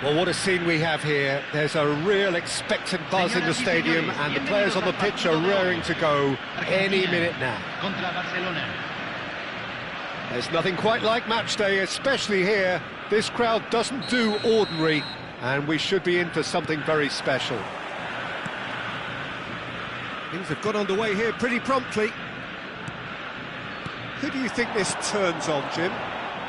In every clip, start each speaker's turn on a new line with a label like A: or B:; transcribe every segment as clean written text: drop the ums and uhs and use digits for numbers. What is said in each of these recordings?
A: Well, what a scene we have here. There's a real expectant buzz in the stadium and the players on the pitch are raring to go any minute now. There's nothing quite like match day, especially here. This crowd doesn't do ordinary, and we should be in for something very special. Things have got underway here pretty promptly. Who do you think this turns on, Jim?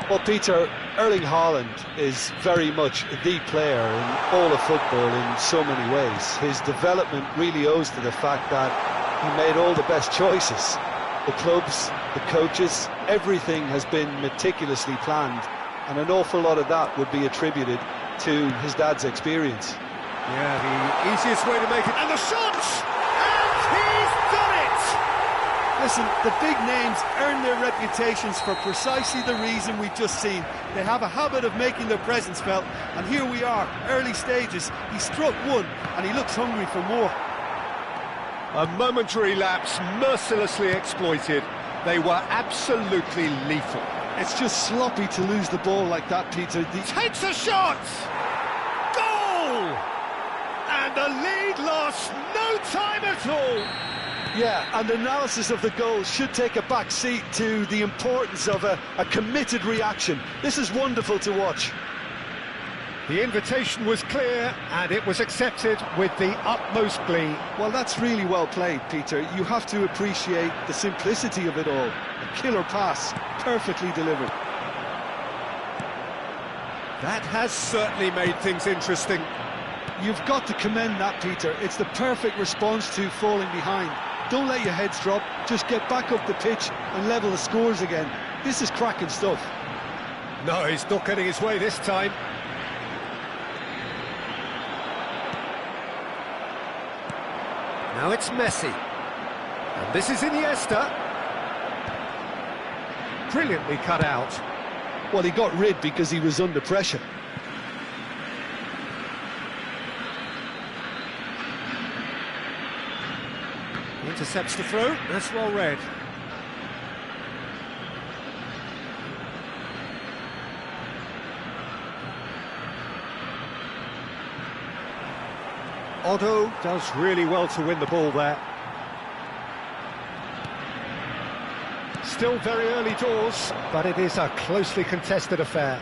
B: Well, Peter, Erling Haaland is very much the player in all of football in so many ways. His development really owes to the fact that he made all the best choices. The clubs, the coaches, everything has been meticulously planned, and an awful lot of that would be attributed to his dad's experience.
A: Yeah, the easiest way to make it. And the shot! And he's done it!
C: Listen, the big names earn their reputations for precisely the reason we've just seen. They have a habit of making their presence felt, and here we are, early stages. He struck one, and he looks hungry for more.
A: A momentary lapse, mercilessly exploited. They were absolutely lethal.
C: It's just sloppy to lose the ball like that, Peter.
A: Takes a shot! Goal! And the lead lost no time at all.
C: Yeah, and analysis of the goal should take a back seat to the importance of a committed reaction. This is wonderful to watch.
A: The invitation was clear, and it was accepted with the utmost glee.
C: Well, that's really well played, Peter. You have to appreciate the simplicity of it all. A killer pass, perfectly delivered.
A: That has certainly made things interesting.
C: You've got to commend that, Peter. It's the perfect response to falling behind. Don't let your heads drop, just get back up the pitch and level the scores again. This is cracking stuff.
A: No, he's not getting his way this time. Now it's Messi. And this is Iniesta. Brilliantly cut out.
C: Well, he got rid because he was under pressure.
A: Intercepts the throw, that's well read. Otto does really well to win the ball there. Still very early doors, but it is a closely contested affair.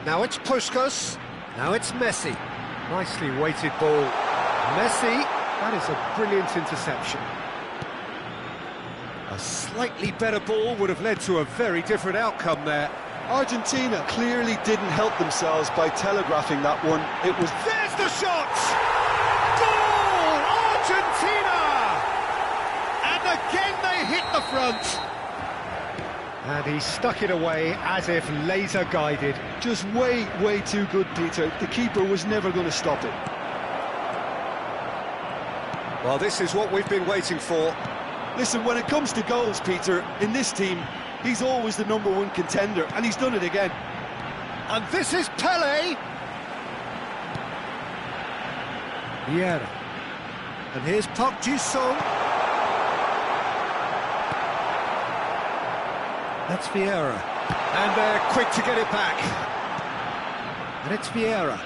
A: Now it's Puskas, now it's Messi. Nicely weighted ball. Messi, that is a brilliant interception. A slightly better ball would have led to a very different outcome there.
C: Argentina clearly didn't help themselves by telegraphing that one. It was...
A: There's the shot! Goal! Argentina! And again they hit the front. And he stuck it away as if laser guided.
C: Just way, way too good, Peter. The keeper was never going to stop it.
A: Well, this is what we've been waiting for.
C: Listen, when it comes to goals, Peter, in this team, he's always the #1 contender, and he's done it again.
A: And this is Pelé. Vieira. And here's Park Ji-sung. That's Vieira. And they're quick to get it back. And it's Vieira.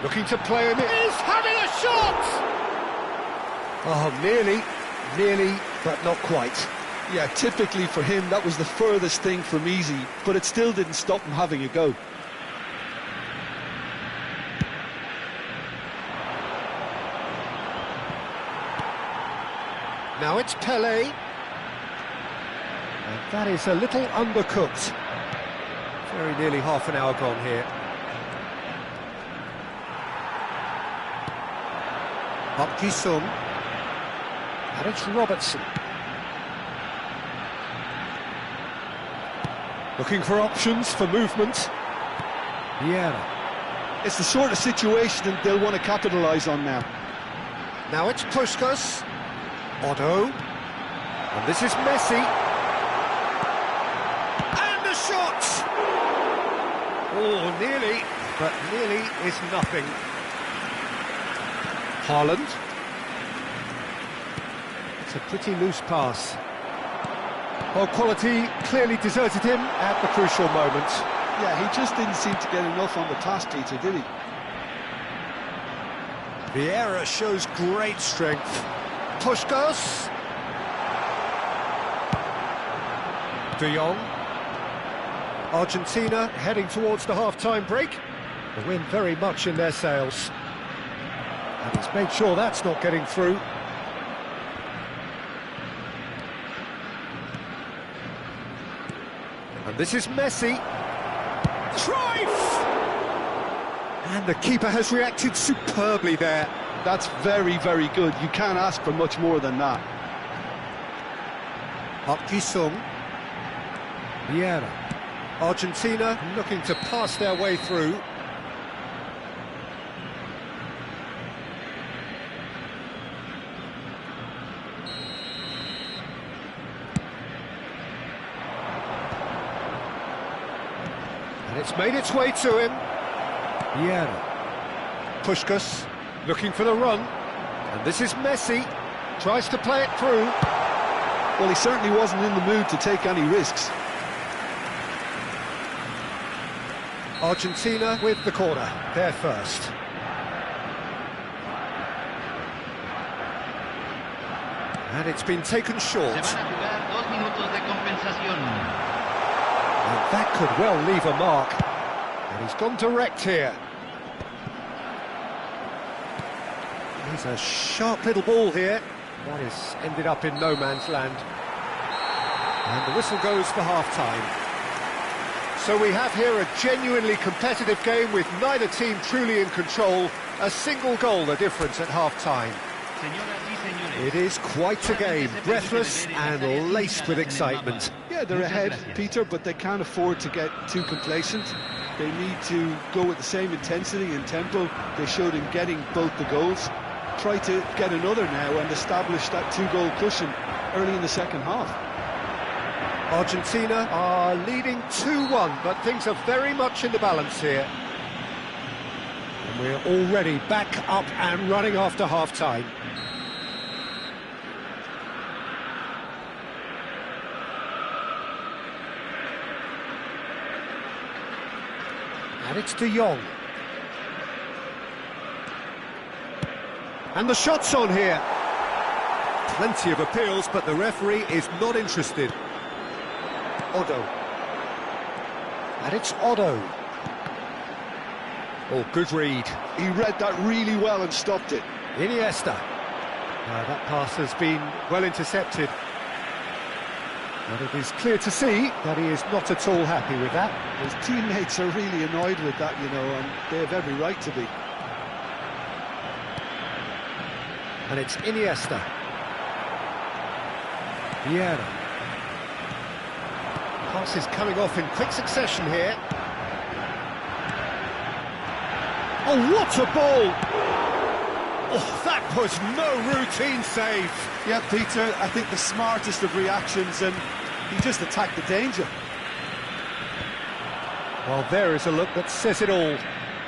A: Looking to play him in. He's having a shot! Oh, nearly, but not quite.
C: Yeah, typically for him, that was the furthest thing from easy, but it still didn't stop him having a go.
A: Now it's Pelé. And that is a little undercooked. Very nearly half an hour gone here. Park Ji-sung. And it's Robertson. Looking for options for movement. Vieira.
B: It's the sort of situation that they'll want to capitalise on now.
A: Now it's Puskas. Otto. And this is Messi. And the shot! Oh, nearly, but nearly is nothing. Haaland. It's a pretty loose pass. Well, quality clearly deserted him at the crucial moment.
B: Yeah, he just didn't seem to get enough on the pass, Peter, did he?
A: Vieira shows great strength. Puskas. De Jong. Argentina heading towards the half-time break. The wind very much in their sails. And he's made sure that's not getting through. And this is Messi. Cruyff! And the keeper has reacted superbly there.
B: That's very, very good. You can't ask for much more than that.
A: Park Ji-sung. Vieira. Argentina looking to pass their way through. And it's made its way to him. Vieira. Puskas looking for the run. And this is Messi. Tries to play it through.
B: Well, he certainly wasn't in the mood to take any risks.
A: Argentina with the corner, they're first. And it's been taken short. And that could well leave a mark. And he's gone direct here. He's a sharp little ball here. That has ended up in no man's land. And the whistle goes for half-time. So we have here a genuinely competitive game with neither team truly in control. A single goal the difference at half-time. It is quite a game, breathless and laced with excitement.
B: Yeah, they're ahead, Peter, but they can't afford to get too complacent. They need to go with the same intensity and tempo they showed in getting both the goals. Try to get another now and establish that two-goal cushion early in the second half.
A: Argentina are leading 2-1, but things are very much in the balance here. And we're already back up and running after half-time. And it's De Jong. And the shot's on here. Plenty of appeals, but the referee is not interested. Otto. And it's Otto. Oh, good read.
B: He read that really well and stopped it.
A: Iniesta. That pass has been well intercepted. But it is clear to see that he is not at all happy with that.
B: His teammates are really annoyed with that, you know, and they have every right to be.
A: And it's Iniesta. Vieira. Passes coming off in quick succession here. Oh, what a ball! Oh, that was no routine save.
C: Yeah, Peter, I think the smartest of reactions, and he just attacked the danger.
A: Well, there is a look that says it all.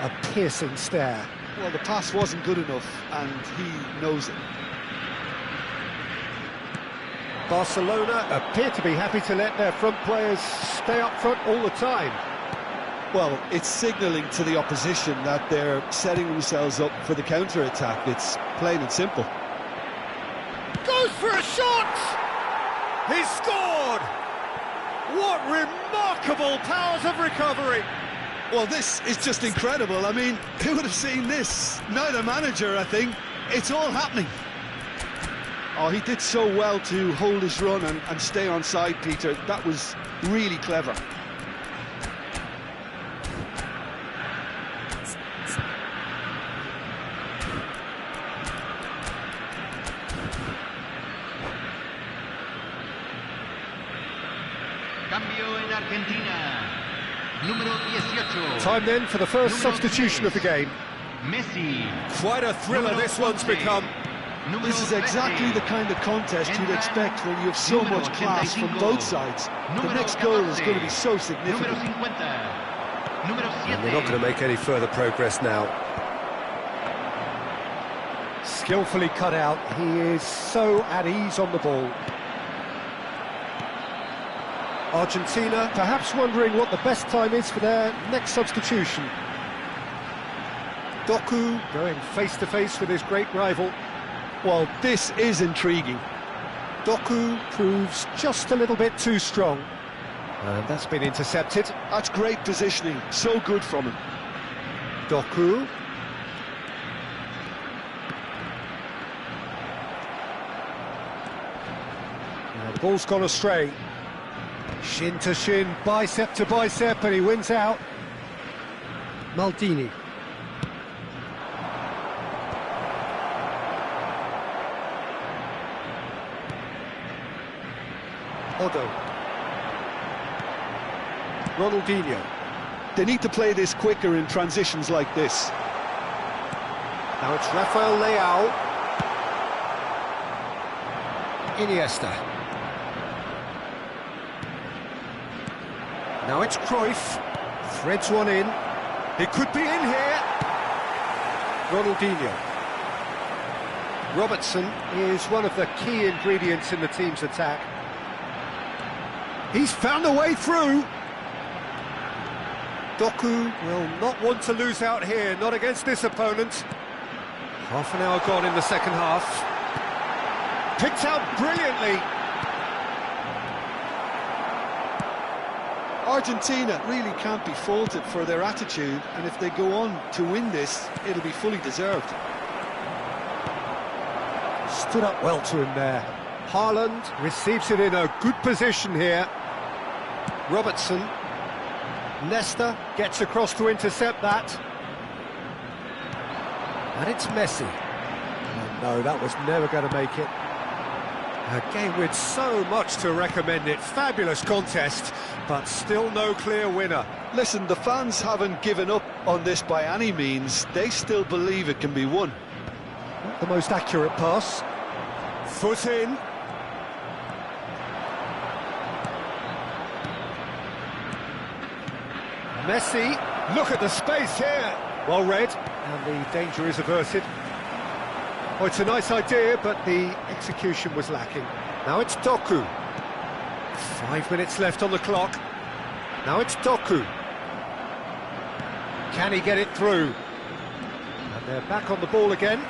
A: A piercing stare.
B: Well, the pass wasn't good enough, and he knows it.
A: Barcelona appear to be happy to let their front players stay up front all the time.
B: Well, it's signalling to the opposition that they're setting themselves up for the counter-attack. It's plain and simple.
A: Goes for a shot! He's scored! What remarkable powers of recovery!
B: Well, this is just incredible. I mean, who would have seen this? Neither manager, I think. It's all happening. Oh, he did so well to hold his run and stay on side, Peter. That was really clever.
D: Cambio en Argentina. Número 18.
A: Time then for the first substitution of the game.
D: Messi.
A: Quite a thriller this one's become.
C: This is exactly the kind of contest you'd expect when you have so much class from both sides. The next goal is going to be so significant.
A: And they're not going to make any further progress now. Skillfully cut out, he is so at ease on the ball. Argentina perhaps wondering what the best time is for their next substitution. Doku going face to face with his great rival.
C: Well, this is intriguing.
A: Doku proves just a little bit too strong. And that's been intercepted.
C: That's great positioning, so good from him.
A: Doku. Now the ball's gone astray. Shin to shin, bicep to bicep, and he wins out. Maldini. Odo. Ronaldinho.
C: They need to play this quicker in transitions like this.
A: Now it's Rafael Leao. Iniesta. Now it's Cruyff. Threads one in. It could be in here. Ronaldinho. Robertson is one of the key ingredients in the team's attack. He's found a way through. Doku will not want to lose out here, not against this opponent. Half an hour gone in the second half. Picked out brilliantly.
C: Argentina really can't be faulted for their attitude, and if they go on to win this, it'll be fully deserved.
A: Stood up well to him there. Haaland receives it in a good position here. Robertson. Nesta gets across to intercept that. And it's Messi. Oh, no, that was never going to make it. A game with so much to recommend it. Fabulous contest, but still no clear winner.
C: Listen, the fans haven't given up on this by any means. They still believe it can be won.
A: Not the most accurate pass. Foot in. Messi, look at the space here. Well read, and the danger is averted. Oh, it's a nice idea, but the execution was lacking. Now it's Doku. 5 minutes left on the clock. Now it's Doku. Can he get it through? And they're back on the ball again.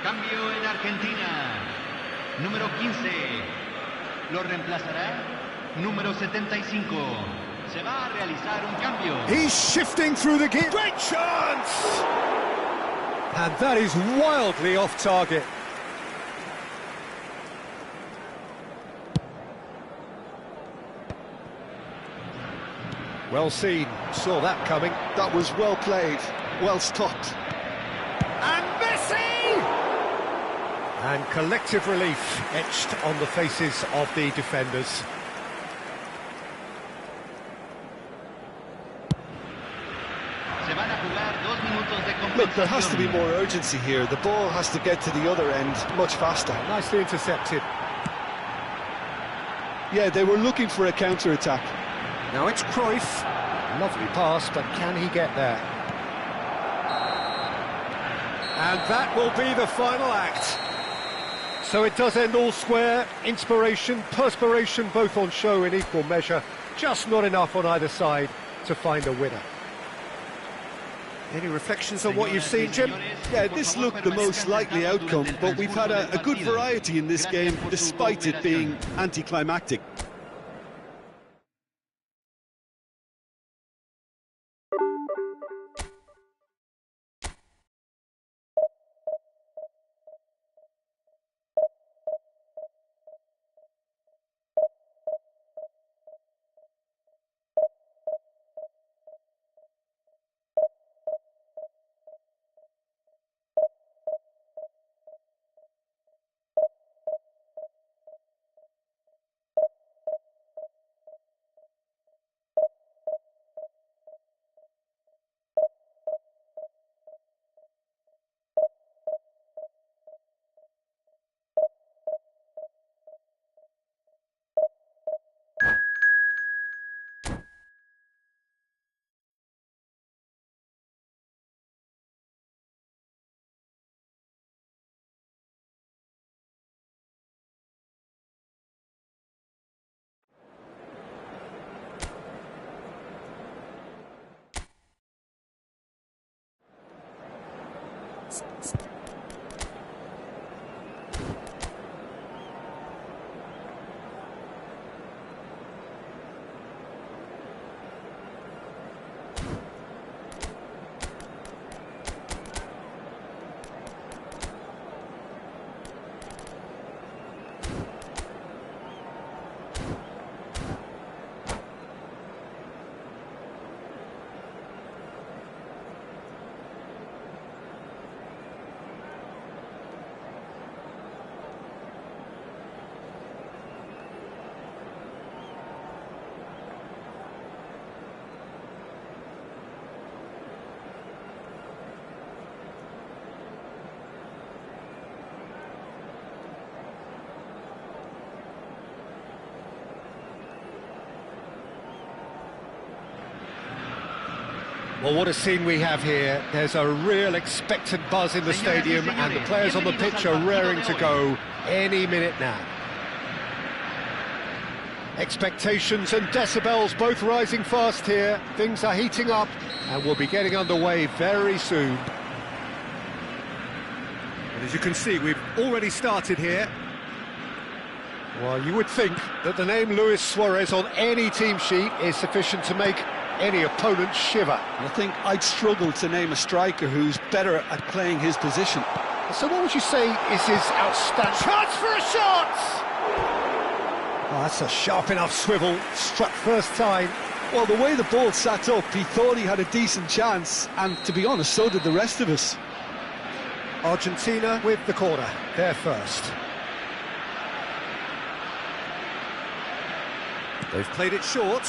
D: Cambio en Argentina. Número 15. Lo reemplazará número 75. Se va a realizar un cambio.
A: He's shifting through the gear. Great chance! And that is wildly off target. Well seen. Saw that coming.
C: That was well played, well stopped.
A: And Messi! And collective relief etched on the faces of the defenders.
C: Look, there has to be more urgency here. The ball has to get to the other end much faster.
A: Nicely intercepted.
C: Yeah, they were looking for a counter-attack.
A: Now it's Cruyff. Lovely pass, but can he get there? And that will be the final act. So it does end all square. Inspiration, perspiration, both on show in equal measure. Just not enough on either side to find a winner. Any reflections on what you've seen, Jim?
C: Yeah, this looked the most likely outcome, but we've had a good variety in this game, despite it being anticlimactic.
A: Well, what a scene we have here. There's a real expectant buzz in the stadium and the players on the pitch are raring to go any minute now. Expectations and decibels both rising fast here. Things are heating up and we'll be getting underway very soon. And as you can see, we've already started here. Well, you would think that the name Luis Suarez on any team sheet is sufficient to make any opponent shiver.
B: I think I'd struggle to name a striker who's better at playing his position.
A: So what would you say is his outstanding... Chance for a shot! Oh, that's a sharp enough swivel, struck first time.
B: Well, the way the ball sat up, he thought he had a decent chance, and to be honest, so did the rest of us.
A: Argentina with the corner, they're first. They've played it short.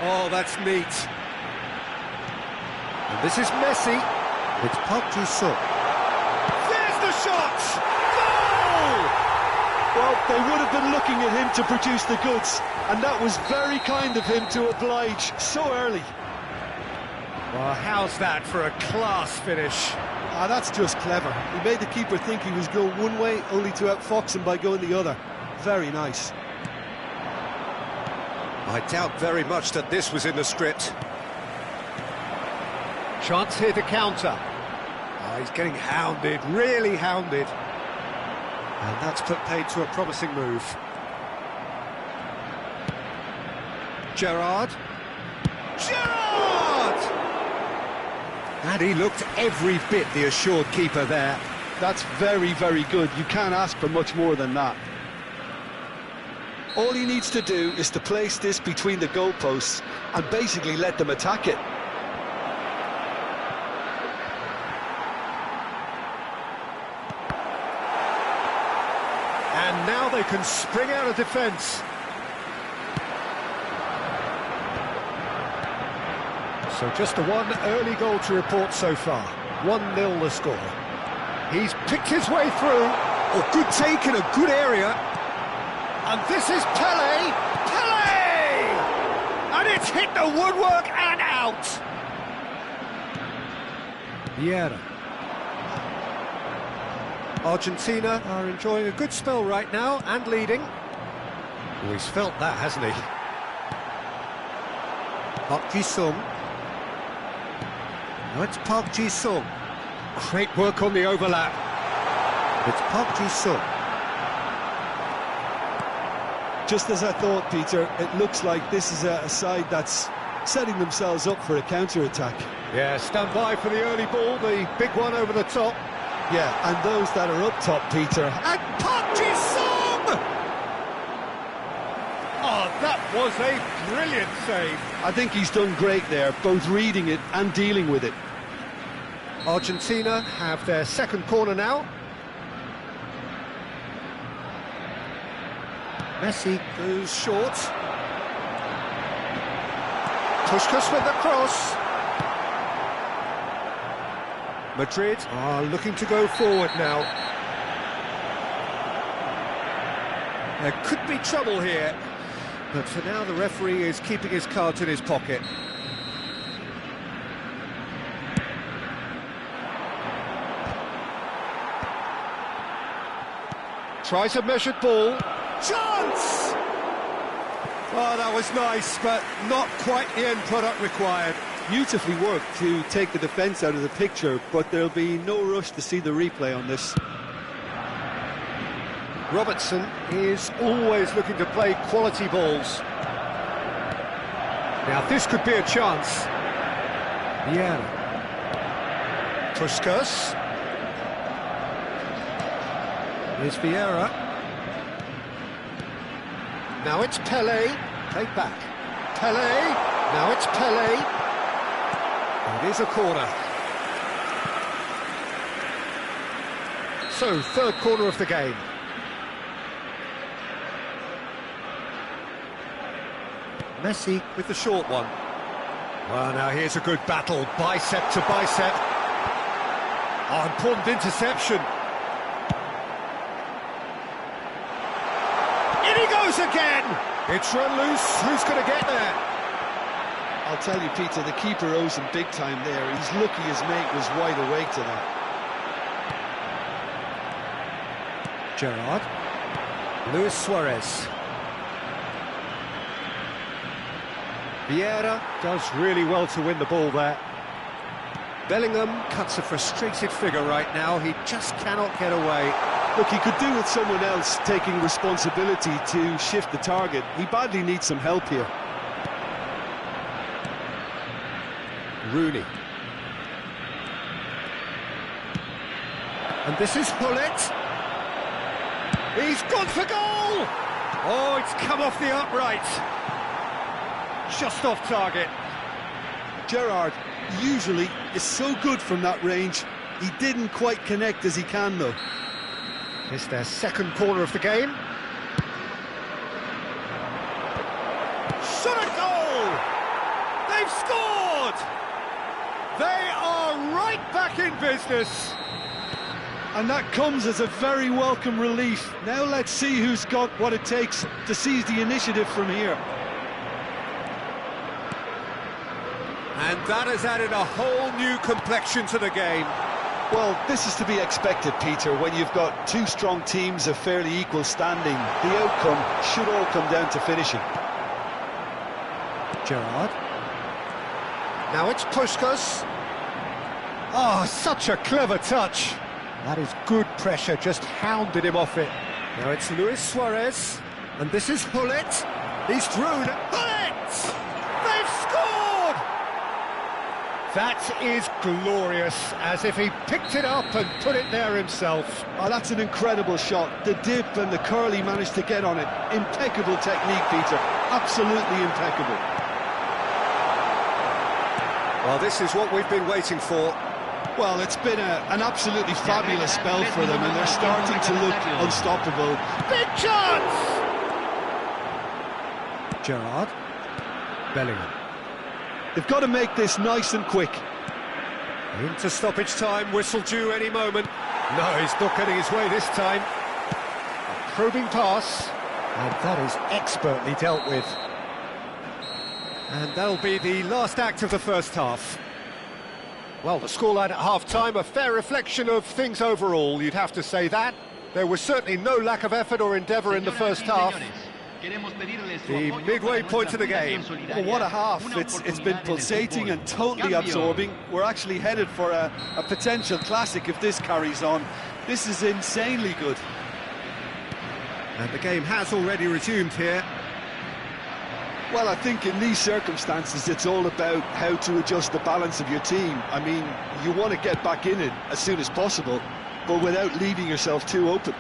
A: Oh, that's neat. And this is Messi. It's Park Ji-sung. There's the shot! Goal!
B: Well, they would have been looking at him to produce the goods, and that was very kind of him to oblige so early.
A: Well, how's that for a class finish?
C: Ah, that's just clever. He made the keeper think he was going one way, only to outfox him by going the other. Very nice.
A: I doubt very much that this was in the script. Chance here to counter. Oh, he's getting hounded, really hounded. And that's put paid to a promising move. Gerrard. Gerrard! And he looked every bit the assured keeper there.
B: That's very, very good. You can't ask for much more than that. All he needs to do is to place this between the goalposts and basically let them attack it.
A: And now they can spring out of defence. So just the one early goal to report so far. 1-0 the score. He's picked his way through. Oh, good take in a good area. And this is Pelé! Pelé! And it's hit the woodwork and out! Vieira. Argentina are enjoying a good spell right now and leading. Oh, he's felt that, hasn't he? Park Ji-sung. Now it's Park Ji-sung. Great work on the overlap. It's Park Ji-sung.
C: Just as I thought, Peter, it looks like this is a side that's setting themselves up for a counter-attack.
A: Yeah, stand by for the early ball, the big one over the top.
C: Yeah, and those that are up top, Peter.
A: And Park Ji-sung! Oh, that was a brilliant save.
C: I think he's done great there, both reading it and dealing with it.
A: Argentina have their second corner now. Messi goes short. Puskas with the cross. Madrid are looking to go forward now. There could be trouble here, but for now the referee is keeping his cards in his pocket. Tries a measured ball. Chance! Oh, that was nice, but not quite the end product required.
C: Beautifully worked to take the defence out of the picture, but there'll be no rush to see the replay on this.
A: Robertson is always looking to play quality balls. Now this could be a chance. Vieira. Puskas. Here's Vieira. Now it's Pelé. Take back. Pelé. Now it's Pelé. It is a corner. So, third corner of the game. Messi with the short one. Well, now here's a good battle, bicep to bicep. Oh, important interception. In he goes again! It's run loose, who's going to get there?
C: I'll tell you, Peter, the keeper owes him big time there. He's lucky his mate was wide awake to that.
A: Gerrard. Luis Suarez. Vieira does really well to win the ball there. Bellingham cuts a frustrated figure right now. He just cannot get away.
C: Look, he could do with someone else taking responsibility to shift the target. He badly needs some help here.
A: Rooney. And this is Hullet. He's gone for goal! Oh, it's come off the upright. Just off target.
C: Gerrard usually is so good from that range. He didn't quite connect as he can, though.
A: It's their second corner of the game. Shot a goal! They've scored! They are right back in business.
C: And that comes as a very welcome relief. Now let's see who's got what it takes to seize the initiative from here.
A: And that has added a whole new complexion to the game.
C: Well, this is to be expected, Peter, when you've got two strong teams of fairly equal standing. The outcome should all come down to finishing.
A: Gerrard. Now it's Puskas. Oh, such a clever touch. That is good pressure, just hounded him off it. Now it's Luis Suarez, and this is Hullet. He's through. Hullet! They've scored! That is glorious, as if he picked it up and put it there himself.
C: Oh, that's an incredible shot. The dip and the curl he managed to get on it. Impeccable technique, Peter. Absolutely impeccable.
A: Well, this is what we've been waiting for.
C: Well, it's been an absolutely fabulous spell for them, and they're starting to look unstoppable.
A: Big chance! Gerrard. Bellingham.
C: They've got to make this nice and quick.
A: Into stoppage time, whistle due any moment. No, he's not getting his way this time. A probing pass, and that is expertly dealt with. And that'll be the last act of the first half. Well, the scoreline at half-time, a fair reflection of things overall, you'd have to say that. There was certainly no lack of effort or endeavour in the first half. The midway point of the game.
C: Well, what a half. It's been pulsating and totally absorbing. We're actually headed for a potential classic if this carries on. This is insanely good.
A: And the game has already resumed here.
B: Well, I think in these circumstances it's all about how to adjust the balance of your team. I mean, you want to get back in it as soon as possible, but without leaving yourself too open.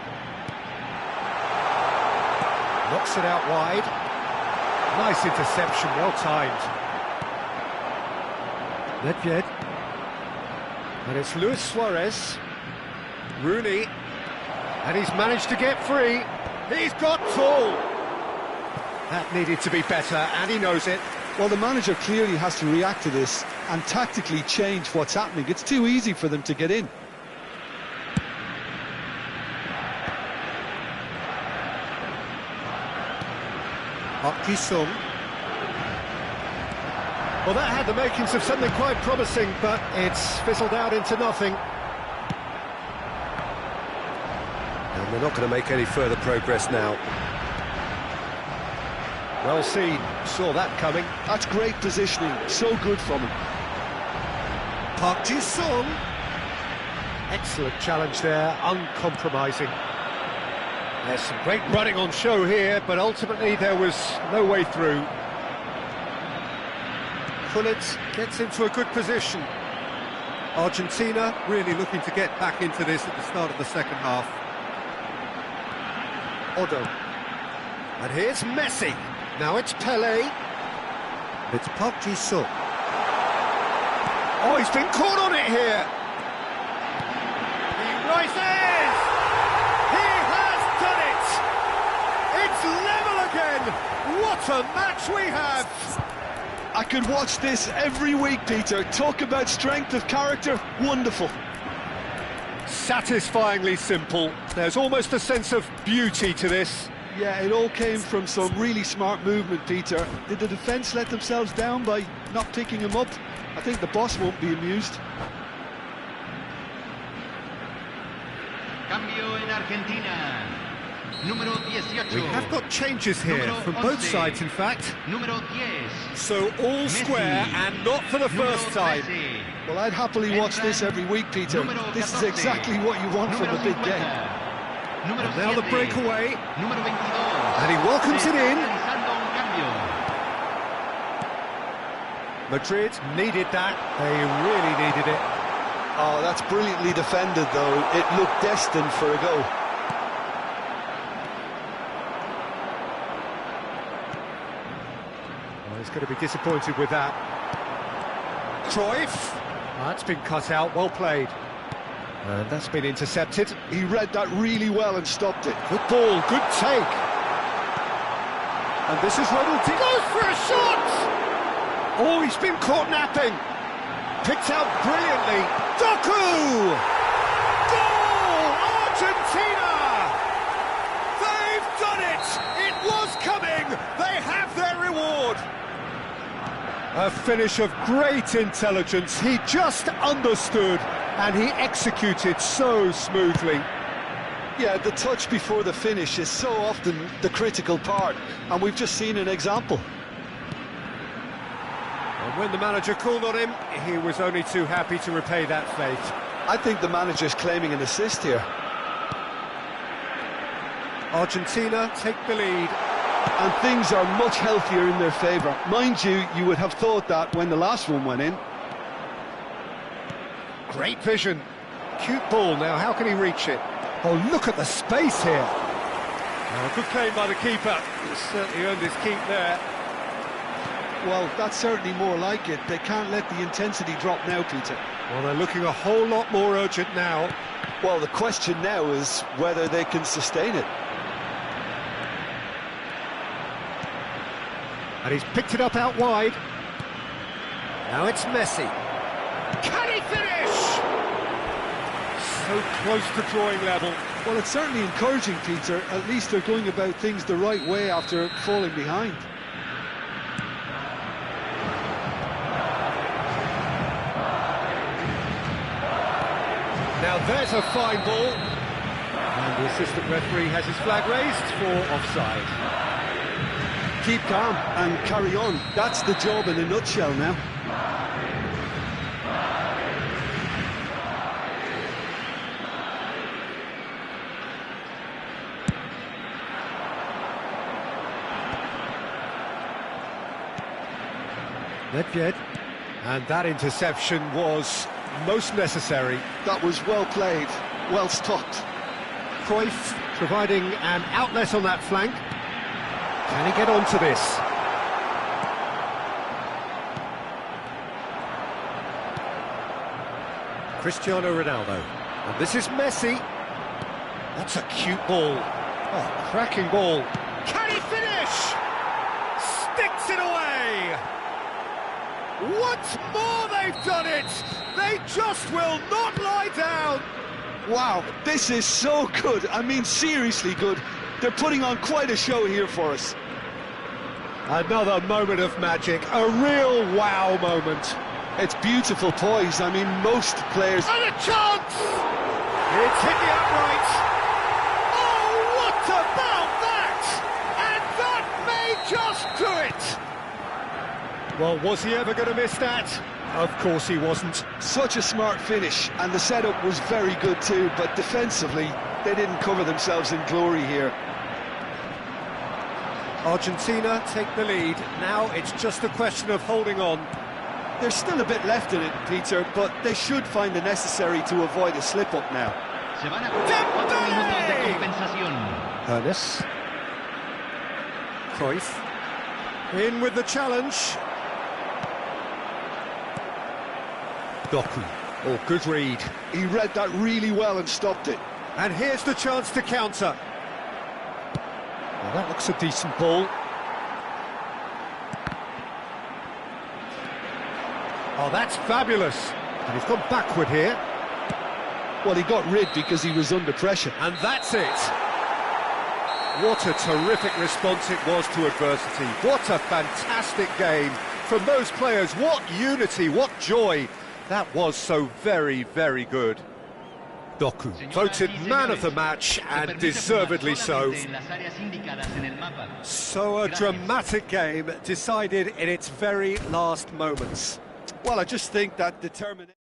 A: Knocks it out wide. Nice interception, well timed. Nedved. And it's Luis Suarez. Rooney. And he's managed to get free. He's got tall. That needed to be better, and he knows it.
B: Well, the manager clearly has to react to this and tactically change what's happening. It's too easy for them to get in.
A: Sung. Well, that had the makings of something quite promising, but it's fizzled out into nothing. And they're not going to make any further progress now. Well seen, saw that coming.
B: That's great positioning, so good from him.
A: Park Ji-sung. Excellent challenge there, uncompromising. There's some great running on show here, but ultimately there was no way through. Pulitz gets into a good position. Argentina really looking to get back into this at the start of the second half. Odo. And here's Messi. Now it's Pelé. It's Park Ji-sung. Oh, he's been caught on it here. He rises. He has done it. It's level again. What a match we have.
B: I could watch this every week, Peter. Talk about strength of character. Wonderful.
A: Satisfyingly simple. There's almost a sense of beauty to this.
B: Yeah, it all came from some really smart movement, Peter. Did the defence let themselves down by not picking him up? I think the boss won't be amused.
D: Cambio en Argentina. Número 18.
A: We have got changes here
D: Número
A: from both
D: 11.
A: sides, in fact.
D: Número 10.
A: So all square and not for the first time.
B: Well, I'd happily watch this every week, Peter. This is exactly what you want from a big game.
A: And now the breakaway. And he welcomes it in. Madrid needed that. They really needed it.
B: Oh, that's brilliantly defended, though. It looked destined for a goal.
A: Well, he's going to be disappointed with that. Cruyff. That's been cut out. Well played. And that's been intercepted.
B: He read that really well and stopped it.
A: Good ball, good take. And this is Ronald. He goes for a shot! Oh, he's been caught napping. Picked out brilliantly. Doku! Goal! Argentina! They've done it! It was coming! They have their reward! A finish of great intelligence. He just understood. And he executed so smoothly.
B: Yeah, the touch before the finish is so often the critical part, and we've just seen an example.
A: And when the manager called on him, he was only too happy to repay that faith.
B: I think the manager's claiming an assist here.
A: Argentina take the lead.
B: And things are much healthier in their favour. Mind you, you would have thought that when the last one went in.
A: Great vision. Cute ball. Now, how can he reach it? Oh, look at the space here. Oh, good claim by the keeper. He certainly earned his keep there.
B: Well, that's certainly more like it. They can't let the intensity drop now, Peter.
A: Well, they're looking a whole lot more urgent now.
B: Well, the question now is whether they can sustain it.
A: And he's picked it up out wide. Now it's Messi. Can he finish? So close to drawing level.
B: Well, it's certainly encouraging, Peter. At least they're going about things the right way after falling behind.
A: Now there's a fine ball. And the assistant referee has his flag raised for offside.
C: Keep calm and carry on. That's the job in a nutshell now.
A: Nedved. And that interception was most necessary.
B: That was well played, well stopped.
A: Cruyff providing an outlet on that flank. Can he get onto this? Cristiano Ronaldo. And this is Messi. That's a cute ball. Oh, cracking ball. Can he finish? Sticks it away! Once more they've done it! They just will not lie down!
B: Wow, this is so good. I mean, seriously good. They're putting on quite a show here for us.
A: Another moment of magic, a real wow moment.
B: It's beautiful poise. I mean, most players...
A: And a chance! It's hit the upright. Oh, what about that? And that may just do it. Well, was he ever going to miss that? Of course he wasn't.
B: Such a smart finish, and the setup was very good too, but defensively, they didn't cover themselves in glory here.
A: Argentina take the lead. Now it's just a question of holding on.
C: There's still a bit left in it, Peter, but they should find the necessary to avoid a slip-up now.
D: Se van a jugar 4 minutos de compensación.
A: Ernest. Cruyff. In with the challenge. Doku. Oh, good read.
B: He read that really well and stopped it.
A: And here's the chance to counter. Well, that looks a decent ball. Oh, that's fabulous. And he's gone backward here.
B: Well, he got rid because he was under pressure.
A: And that's it. What a terrific response it was to adversity. What a fantastic game from those players. What unity, what joy. That was so very, very good. Doku, voted man of the match, and deservedly so. So a dramatic game decided in its very last moments.
C: Well, I just think that determination...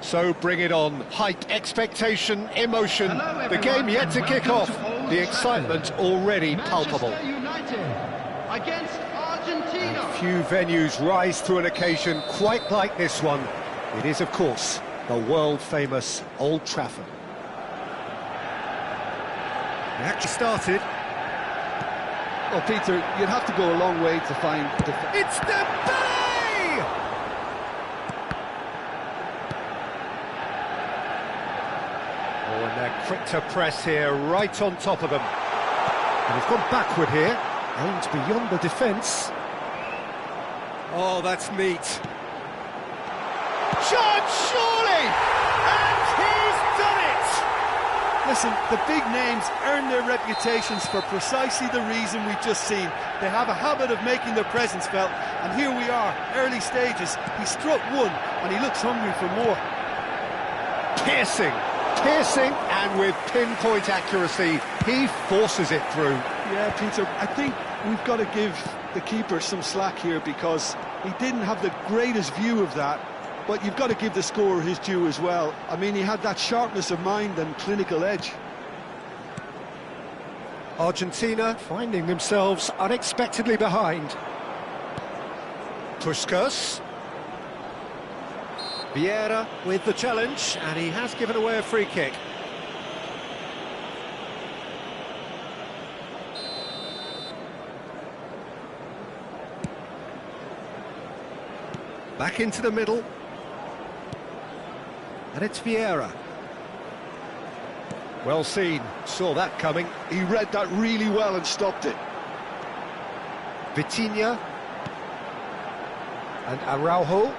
A: So bring it on. Hype, expectation, emotion.
D: Hello,
A: The game yet to kick off.
D: Welcome to
A: The
D: Old
A: excitement
D: Trafford.
A: already palpable.
D: Manchester United against Argentina.
A: Few venues rise to an occasion quite like this one. It is, of course, the world-famous Old Trafford. It actually started.
B: Well, Peter, you'd have to go a long way to find...
A: It's Dembele! Oh, and they're quick to press here, right on top of them. And he's gone backward here, aimed beyond the defence. Oh, that's neat. Chance, surely! And he's done it!
C: Listen, the big names earn their reputations for precisely the reason we've just seen. They have a habit of making their presence felt, and here we are, early stages. He struck one, and he looks hungry for more.
A: Piercing, and with pinpoint accuracy, he forces it through.
B: Yeah, Peter, I think we've got to give the keeper some slack here because he didn't have the greatest view of that, but you've got to give the scorer his due as well. I mean, he had that sharpness of mind and clinical edge.
A: Argentina finding themselves unexpectedly behind. Puskas. Vieira with the challenge, and he has given away a free kick. Back into the middle. And it's Vieira. Well seen, saw that coming.
B: He read that really well and stopped it.
A: Vitinha. And Araujo.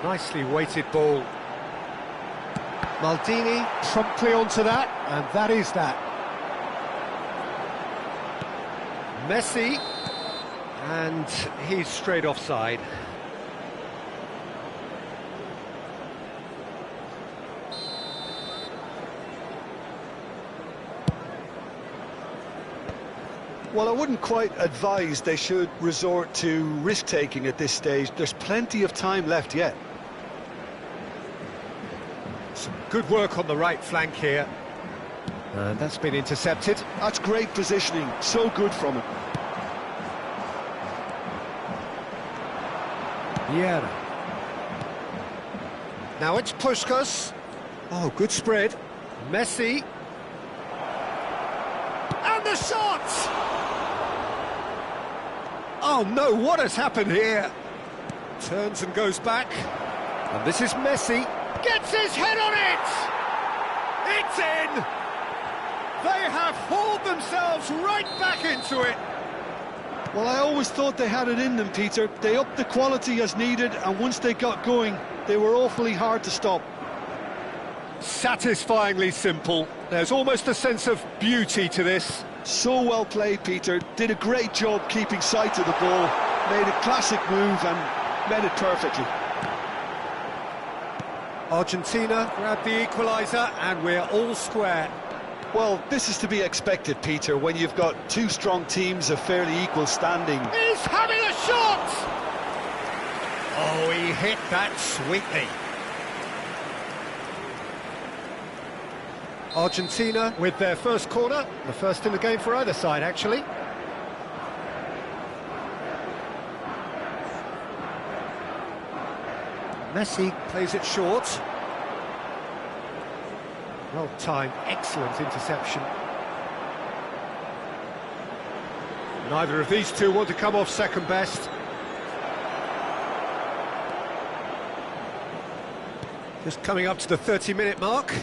A: Nicely weighted ball. Maldini promptly onto that, and that is that. Messi. And he's straight offside.
B: Well, I wouldn't quite advise they should resort to risk-taking at this stage. There's plenty of time left yet.
A: Some good work on the right flank here. And that's been intercepted.
B: That's great positioning, so good from him.
A: Vieira. Now it's Puskas. Oh, good spread. Messi. And the shot! Oh no, what has happened here? Turns and goes back. And this is Messi. Gets his head on it! It's in! They have hauled themselves right back into it.
B: Well, I always thought they had it in them, Peter. They upped the quality as needed, and once they got going, they were awfully hard to stop.
A: Satisfyingly simple. There's almost a sense of beauty to this.
B: So well played, Peter. Did a great job keeping sight of the ball. Made a classic move and made it perfectly.
A: Argentina grabbed the equaliser, and we're all square.
B: Well, this is to be expected, Peter, when you've got two strong teams of fairly equal standing.
A: He's having a shot! Oh, he hit that sweetly. Argentina with their first corner, the first in the game for either side, actually. Messi plays it short. Well timed, excellent interception. Neither of these two want to come off second best. Just coming up to the 30-minute mark.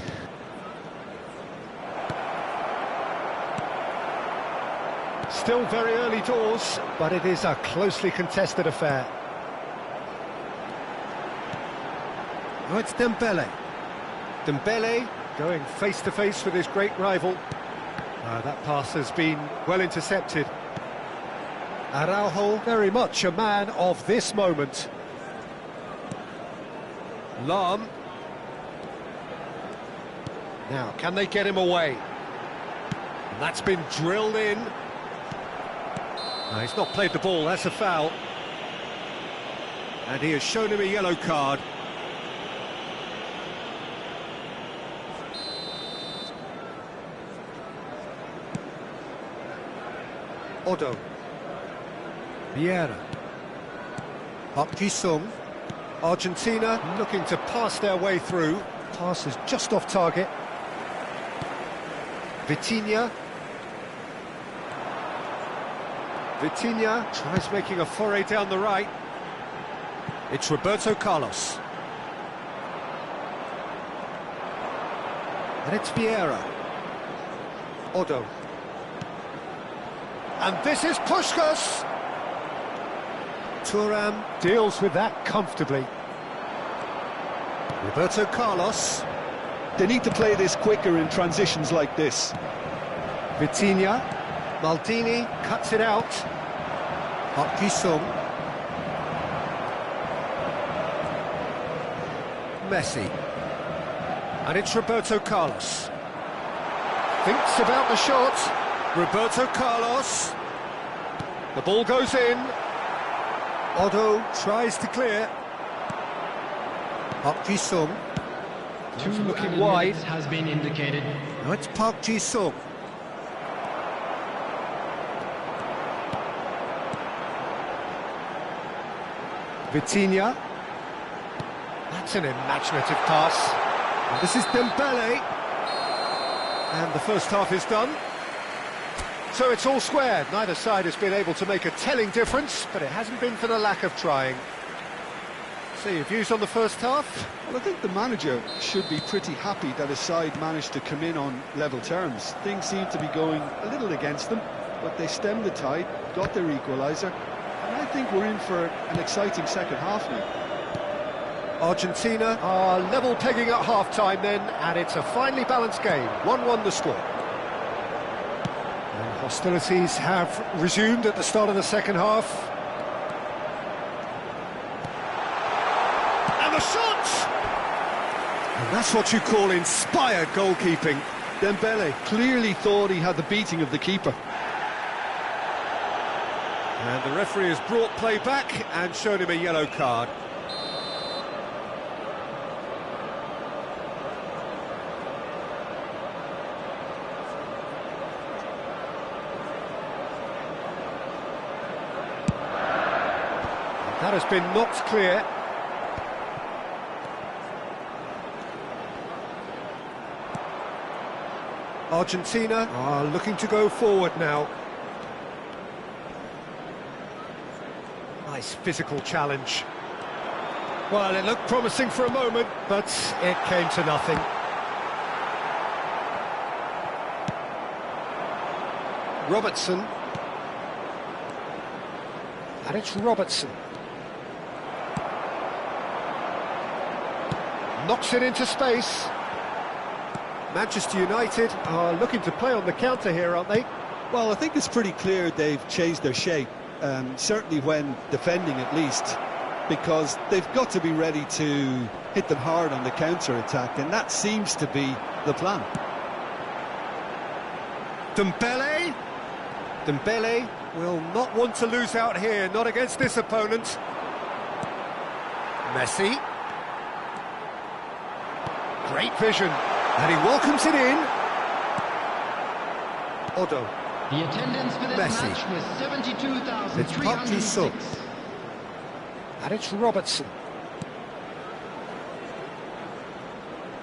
A: Still very early doors, but it is a closely contested affair. Oh, it's Dembele. Dembele going face-to-face with his great rival. That pass has been well intercepted. Araujo, very much a man of this moment. Lam. Now, can they get him away? And that's been drilled in. No, he's not played the ball, that's a foul. And he has shown him a yellow card. Odo. Vieira. Park Ji-sung. Argentina looking to pass their way through. Pass is just off target. Vitinha. Vitinha tries making a foray down the right. It's Roberto Carlos. And it's Vieira. Odo. And this is Puskás. Thuram deals with that comfortably. Roberto Carlos.
B: They need to play this quicker in transitions like this.
A: Vitinha. Maldini cuts it out. Park Ji-sung. Messi. And it's Roberto Carlos. Thinks about the shot. Roberto Carlos. The ball goes in. Odo tries to clear. Park Ji-sung. Two looking wide.
D: Has been indicated.
A: Now it's Park Ji-sung. Vitinha. That's an imaginative pass. And this is Dembele. And the first half is done. So it's all square. Neither side has been able to make a telling difference, but it hasn't been for the lack of trying. So your views on the first half?
B: Well, I think the manager should be pretty happy that his side managed to come in on level terms. Things seem to be going a little against them, but they stemmed the tide, got their equaliser, and I think we're in for an exciting second half now.
A: Argentina are level pegging at half-time then, and it's a finely balanced game. 1-1 the score. And hostilities have resumed at the start of the second half. And the shot! And that's what you call inspired goalkeeping.
B: Dembele clearly thought he had the beating of the keeper.
A: And the referee has brought play back and shown him a yellow card. That has been knocked clear. Argentina are looking to go forward now. Nice physical challenge. Well, it looked promising for a moment, but it came to nothing. Robertson. And it's Robertson. Knocks it into space. Manchester United are looking to play on the counter here, aren't they?
B: Well, I think it's pretty clear they've changed their shape, certainly when defending at least, because they've got to be ready to hit them hard on the counter-attack, and that seems to be the plan.
A: Dembele. Dembele will not want to lose out here, not against this opponent. Messi. Great vision, and he welcomes it in. Odo.
D: The attendance for this
A: Messi.
D: match was 72,306.
A: And it's Robertson.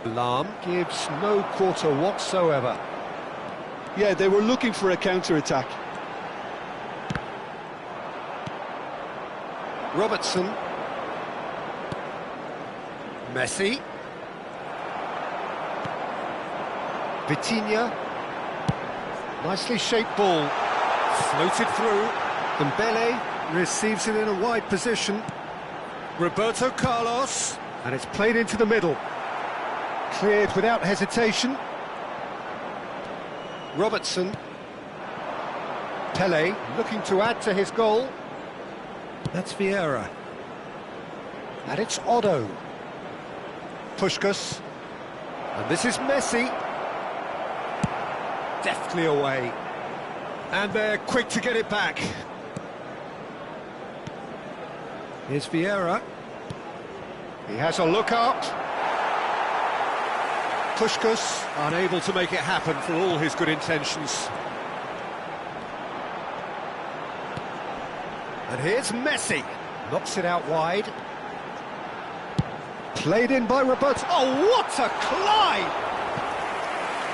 A: Lahm gives no quarter whatsoever.
B: Yeah, they were looking for a counter-attack.
A: Robertson. Messi. Vitinha. Nicely shaped ball. Floated through. Dembele receives it in a wide position. Roberto Carlos. And it's played into the middle. Cleared without hesitation. Robertson. Pelé looking to add to his goal. That's Vieira. And it's Odo. Puskás. And this is Messi. Deftly away. And they're quick to get it back. Here's Vieira. He has a look up. Puskás unable to make it happen for all his good intentions. And here's Messi. Knocks it out wide. Played in by Roberto. Oh, what a climb!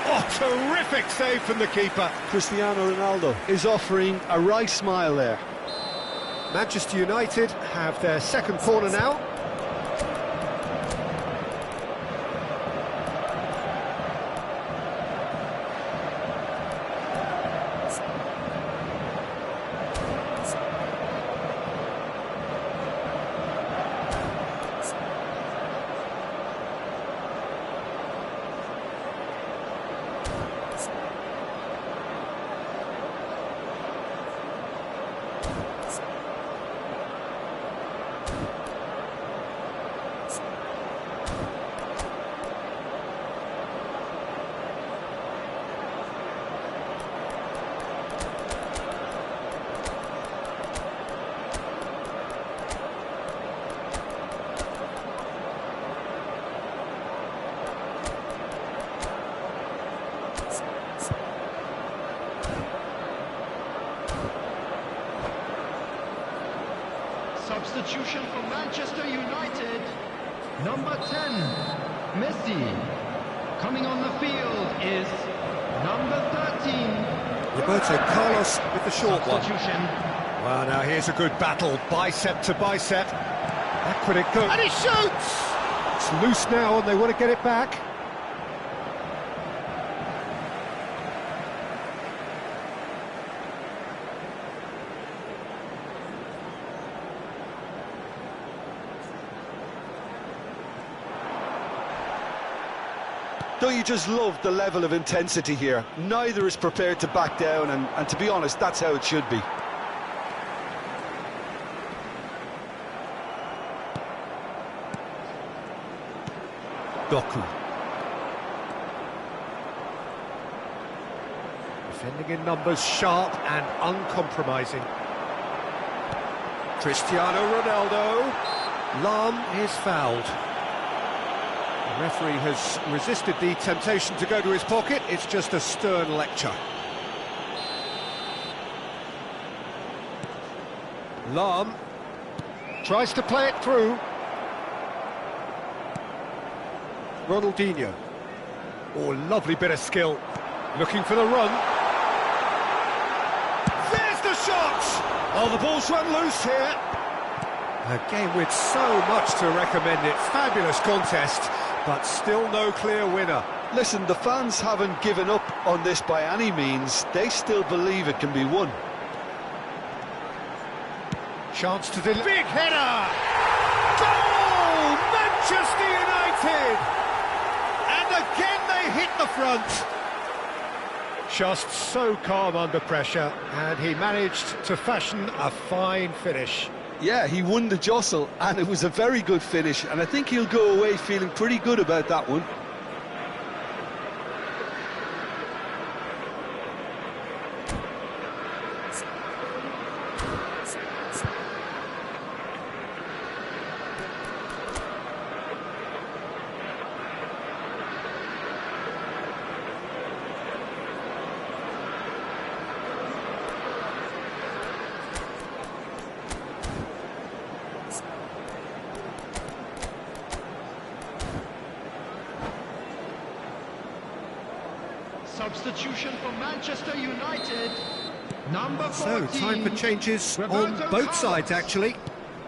A: Oh, terrific save from the keeper.
B: Cristiano Ronaldo is offering a wry smile there.
A: Manchester United have their second corner now.
D: Substitution for Manchester United. Number 10, Messi. Coming on the field is number 13.
A: Roberto Carlos with the short one.
D: Substitution.
A: Well, now here's a good battle, bicep to bicep. Back would it go? And he shoots! It's loose now and they want to get it back.
B: Don't you just love the level of intensity here? Neither is prepared to back down, and to be honest, that's how it should be.
A: Doku. Defending in numbers, sharp and uncompromising. Cristiano Ronaldo. Lam is fouled. The referee has resisted the temptation to go to his pocket. It's just a stern lecture. Lam tries to play it through. Ronaldinho. Oh, lovely bit of skill. Looking for the run. There's the shot! Oh, the ball's run loose here. A game with so much to recommend it. Fabulous contest, but still no clear winner.
B: Listen, the fans haven't given up on this by any means. They still believe it can be won.
A: Chance to deliver. Big header! Goal! Manchester United! And again they hit the front. Just so calm under pressure, and he managed to fashion a fine finish.
B: Yeah, he won the jostle, and it was a very good finish, and I think he'll go away feeling pretty good about that one.
D: Substitution for Manchester United. Number 14.
A: So, time for changes on both sides, actually.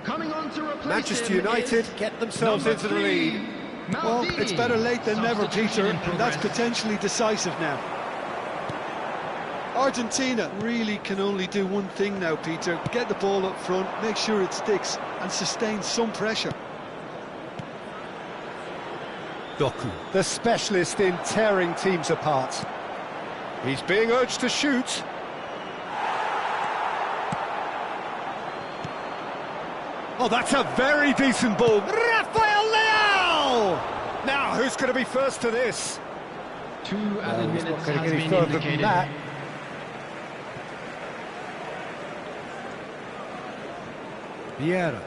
D: Coming on to replace
A: Manchester
D: him
A: United
D: is
A: get themselves
D: number
A: into the
D: 3,
A: lead.
B: Well,
D: Maldini.
B: it's better late than never,
D: Substitution
B: Peter,
D: in
B: and that's
D: progress.
B: potentially decisive now. Argentina really can only do one thing now, Peter. Get the ball up front, make sure it sticks, and sustain some pressure.
A: Doku, the specialist in tearing teams apart. He's being urged to shoot. Oh, that's a very decent ball. Rafael Leao! Now, who's going to be first to this?
D: 2 added
A: Well, he's
D: minutes
A: not going to
D: has
A: get any
D: been
A: further than
D: indicated.
A: that. Vieira.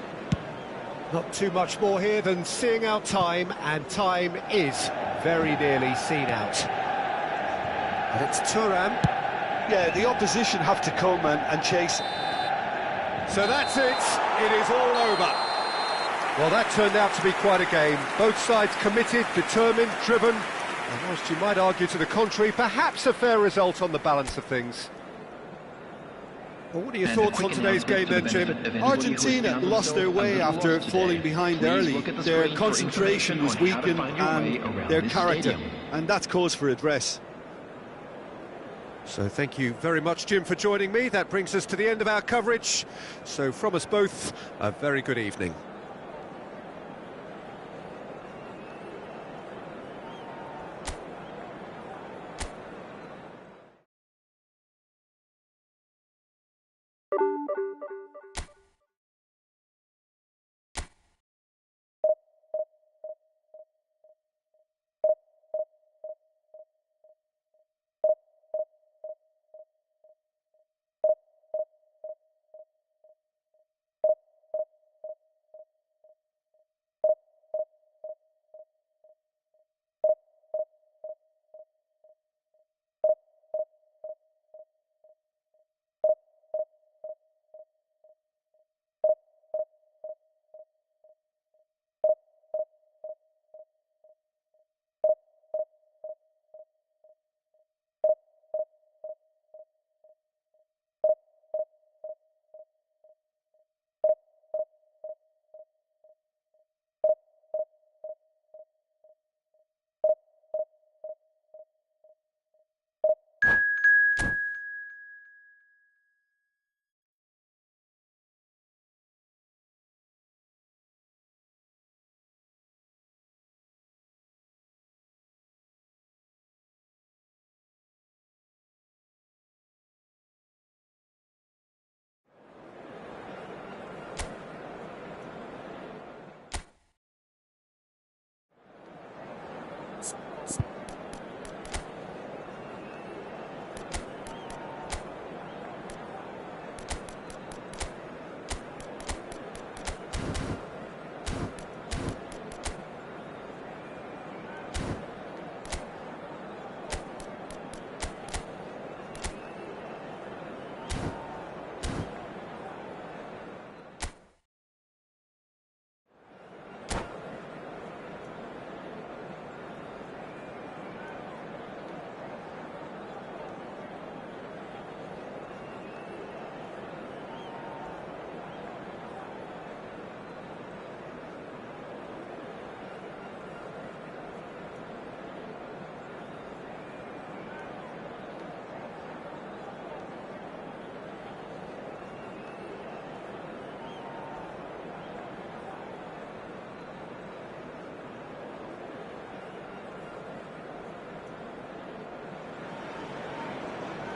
A: Not too much more here than seeing out time, and time is very nearly seen out. And it's Thuram.
B: Yeah, the opposition have to come and chase.
A: So that's it. It is all over. Well, that turned out to be quite a game. Both sides committed, determined, driven. And whilst you might argue to the contrary, perhaps a fair result on the balance of things. Well, what are your thoughts on today's game then, Jim?
C: Argentina lost their way after falling behind early. Their concentration was weakened and their character, and that's cause for address.
A: So thank you very much, Jim, for joining me. That brings us to the end of our coverage. So from us both, a very good evening.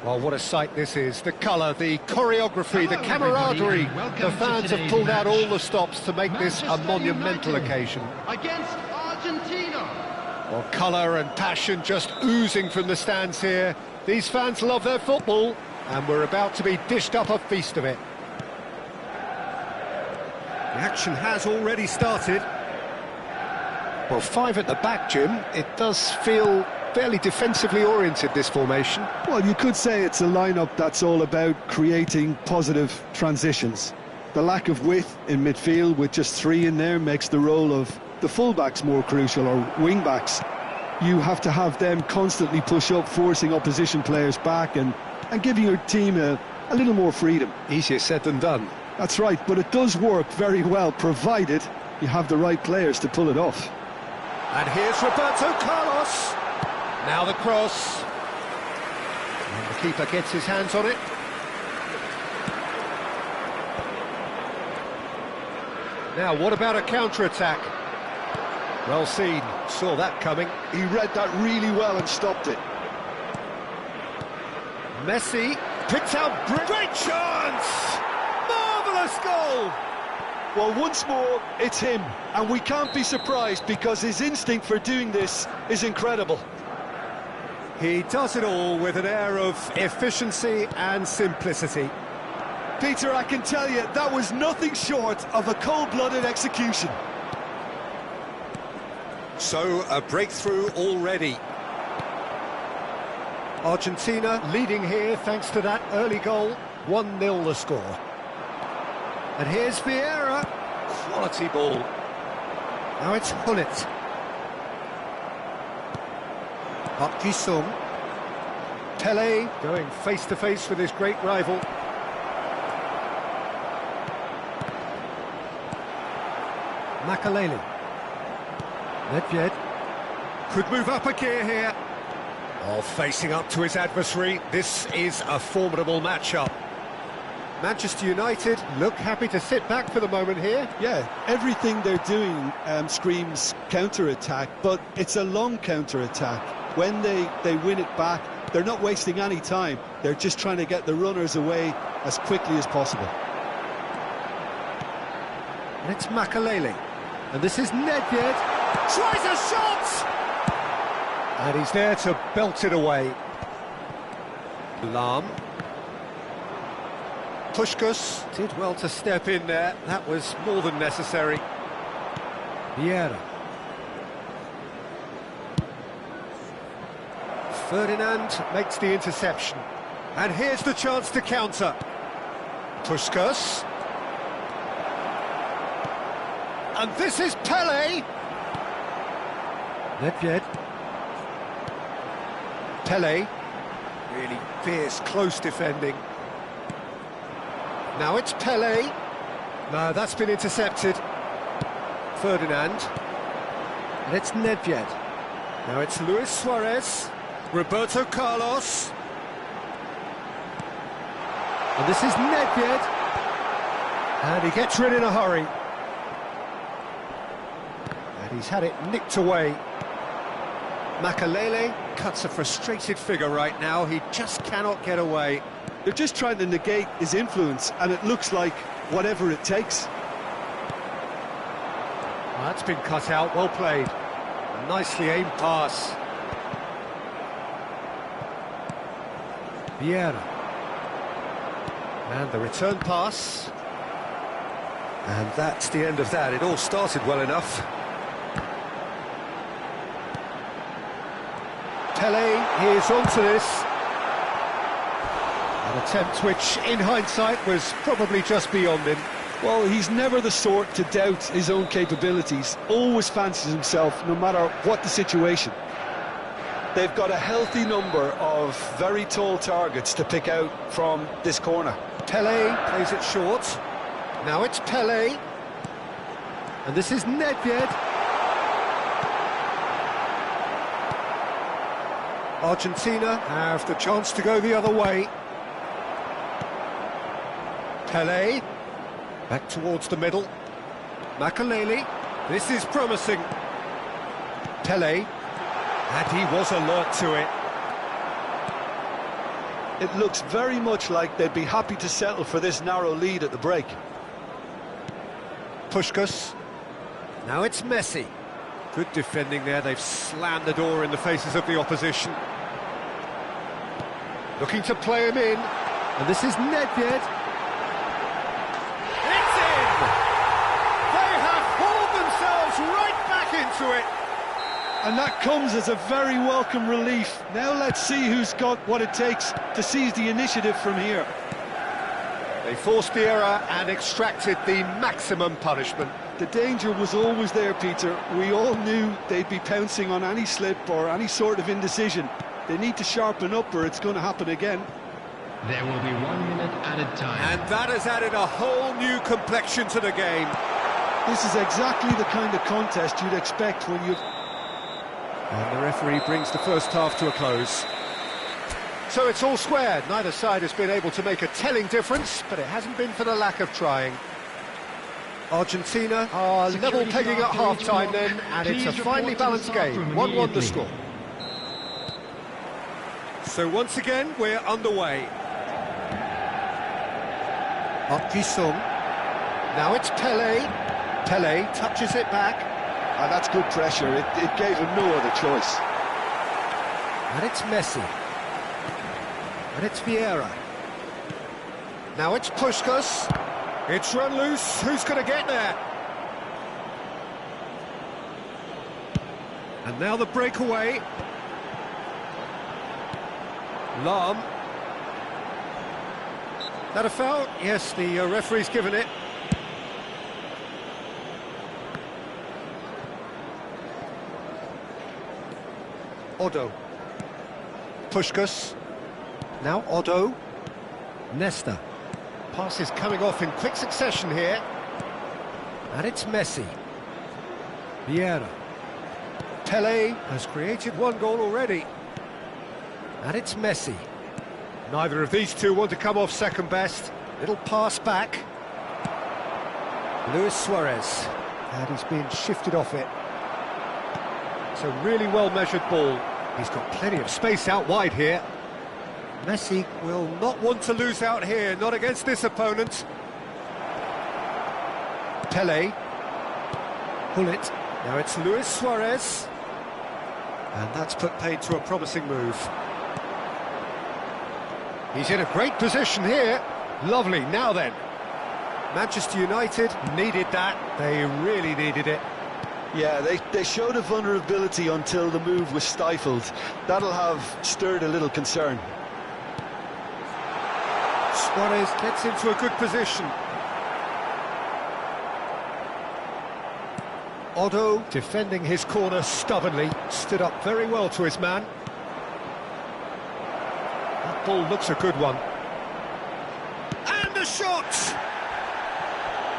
A: Well, what a sight this is. The colour, the choreography, the camaraderie. The fans have pulled out all the stops to make this a monumental occasion.
D: Against Argentina.
A: Well, colour and passion just oozing from the stands here. These fans love their football, and we're about to be dished up a feast of it. The action has already started. Well, 5 at the back, Jim. It does feel fairly defensively oriented, this formation.
C: Well, you could say it's a lineup that's all about creating positive transitions. The lack of width in midfield with just 3 in there makes the role of the fullbacks more crucial, or wing-backs. You have to have them constantly push up, forcing opposition players back and giving your team a little more freedom.
A: Easier said than done.
C: That's right, but it does work very well, provided you have the right players to pull it off.
A: And here's Roberto Carlos. Now the cross. And the keeper gets his hands on it. Now, what about a counter-attack? Well seen, saw that coming.
C: He read that really well and stopped it.
A: Messi picks out, great chance! Marvellous goal!
C: Well, once more, it's him, and we can't be surprised because his instinct for doing this is incredible.
A: He does it all with an air of efficiency and simplicity.
C: Peter, I can tell you, that was nothing short of a cold-blooded execution.
A: So, a breakthrough already. Argentina leading here thanks to that early goal. 1-0 the score. And here's Vieira.
B: Quality ball.
A: Now it's Hullet. Park Ji-sung. Pele going face-to-face with his great rival. Makaleli. Nedved could move up a gear here. Oh, facing up to his adversary. This is a formidable matchup. Manchester United look happy to sit back for the moment here.
B: Yeah, everything they're doing screams counter-attack, but it's a long counter-attack. When they win it back, they're not wasting any time. They're just trying to get the runners away as quickly as possible.
A: And it's Makaleli. And this is Nedved. Tries a shot! And he's there to belt it away. Lahm. Puskás did well to step in there. That was more than necessary. Vieira. Ferdinand makes the interception. And here's the chance to counter. Puskás. And this is Pele. Nedved. Pele. Really fierce, close defending. Now it's Pele. No, that's been intercepted. Ferdinand. And it's Nedved. Now it's Luis Suarez. Roberto Carlos. And this is Nedved. And he gets rid in a hurry. And he's had it nicked away. Makaleli cuts a frustrated figure right now. He just cannot get away.
B: They're just trying to negate his influence, and it looks like whatever it takes.
A: Well, that's been cut out, well played. A nicely aimed pass. Vieira. And the return pass. And that's the end of that. It all started well enough. Pele is onto this. An attempt which, in hindsight, was probably just beyond him.
B: Well, he's never the sort to doubt his own capabilities. Always fancies himself, no matter what the situation. They've got a healthy number of very tall targets to pick out from this corner.
A: Pele plays it short. Now it's Pele. And this is Nedved. Argentina have the chance to go the other way. Pele, back towards the middle. Makaleli, this is promising. Pele, and he was alert to it.
B: It looks very much like they'd be happy to settle for this narrow lead at the break.
A: Puskás, now it's Messi. Good defending there, they've slammed the door in the faces of the opposition. Looking to play him in, and this is Nedved. It's in! They have hauled themselves right back into it.
B: And that comes as a very welcome relief. Now let's see who's got what it takes to seize the initiative from here.
A: They forced the error and extracted the maximum punishment.
B: The danger was always there, Peter. We all knew they'd be pouncing on any slip or any sort of indecision. They need to sharpen up or it's going to happen again.
D: There will be 1 minute added time.
A: And that has added a whole new complexion to the game.
B: This is exactly the kind of contest you'd expect when you...
A: And the referee brings the first half to a close. So it's all squared. Neither side has been able to make a telling difference, but it hasn't been for the lack of trying. Argentina are level pegging at half-time then, and it's a finely balanced game. 1-1 the score. So once again, we're underway. Park Ji-sung. Now it's Pele. Pele touches it back.
B: And that's good pressure. It gave him no other choice.
A: And it's Messi. And it's Vieira. Now it's Puskás. It's run loose. Who's going to get there? And now the breakaway. Lahm. That a foul? Yes, the referee's given it. Odo. Puskás. Now Odo. Nesta. Passes coming off in quick succession here. And it's Messi. Vieira. Pelé has created one goal already. And it's Messi. Neither of these two want to come off second best. Little pass back. Luis Suarez. And he's being shifted off it. It's a really well-measured ball. He's got plenty of space out wide here. Messi will not want to lose out here, not against this opponent. Pelé. Pull it. Now it's Luis Suarez. And that's put paid to a promising move. He's in a great position here. Lovely, now then. Manchester United needed that. They really needed it.
B: Yeah, they showed a vulnerability until the move was stifled. That'll have stirred a little concern.
A: Suarez gets into a good position. Odo defending his corner stubbornly, stood up very well to his man. That ball looks a good one. And the shot!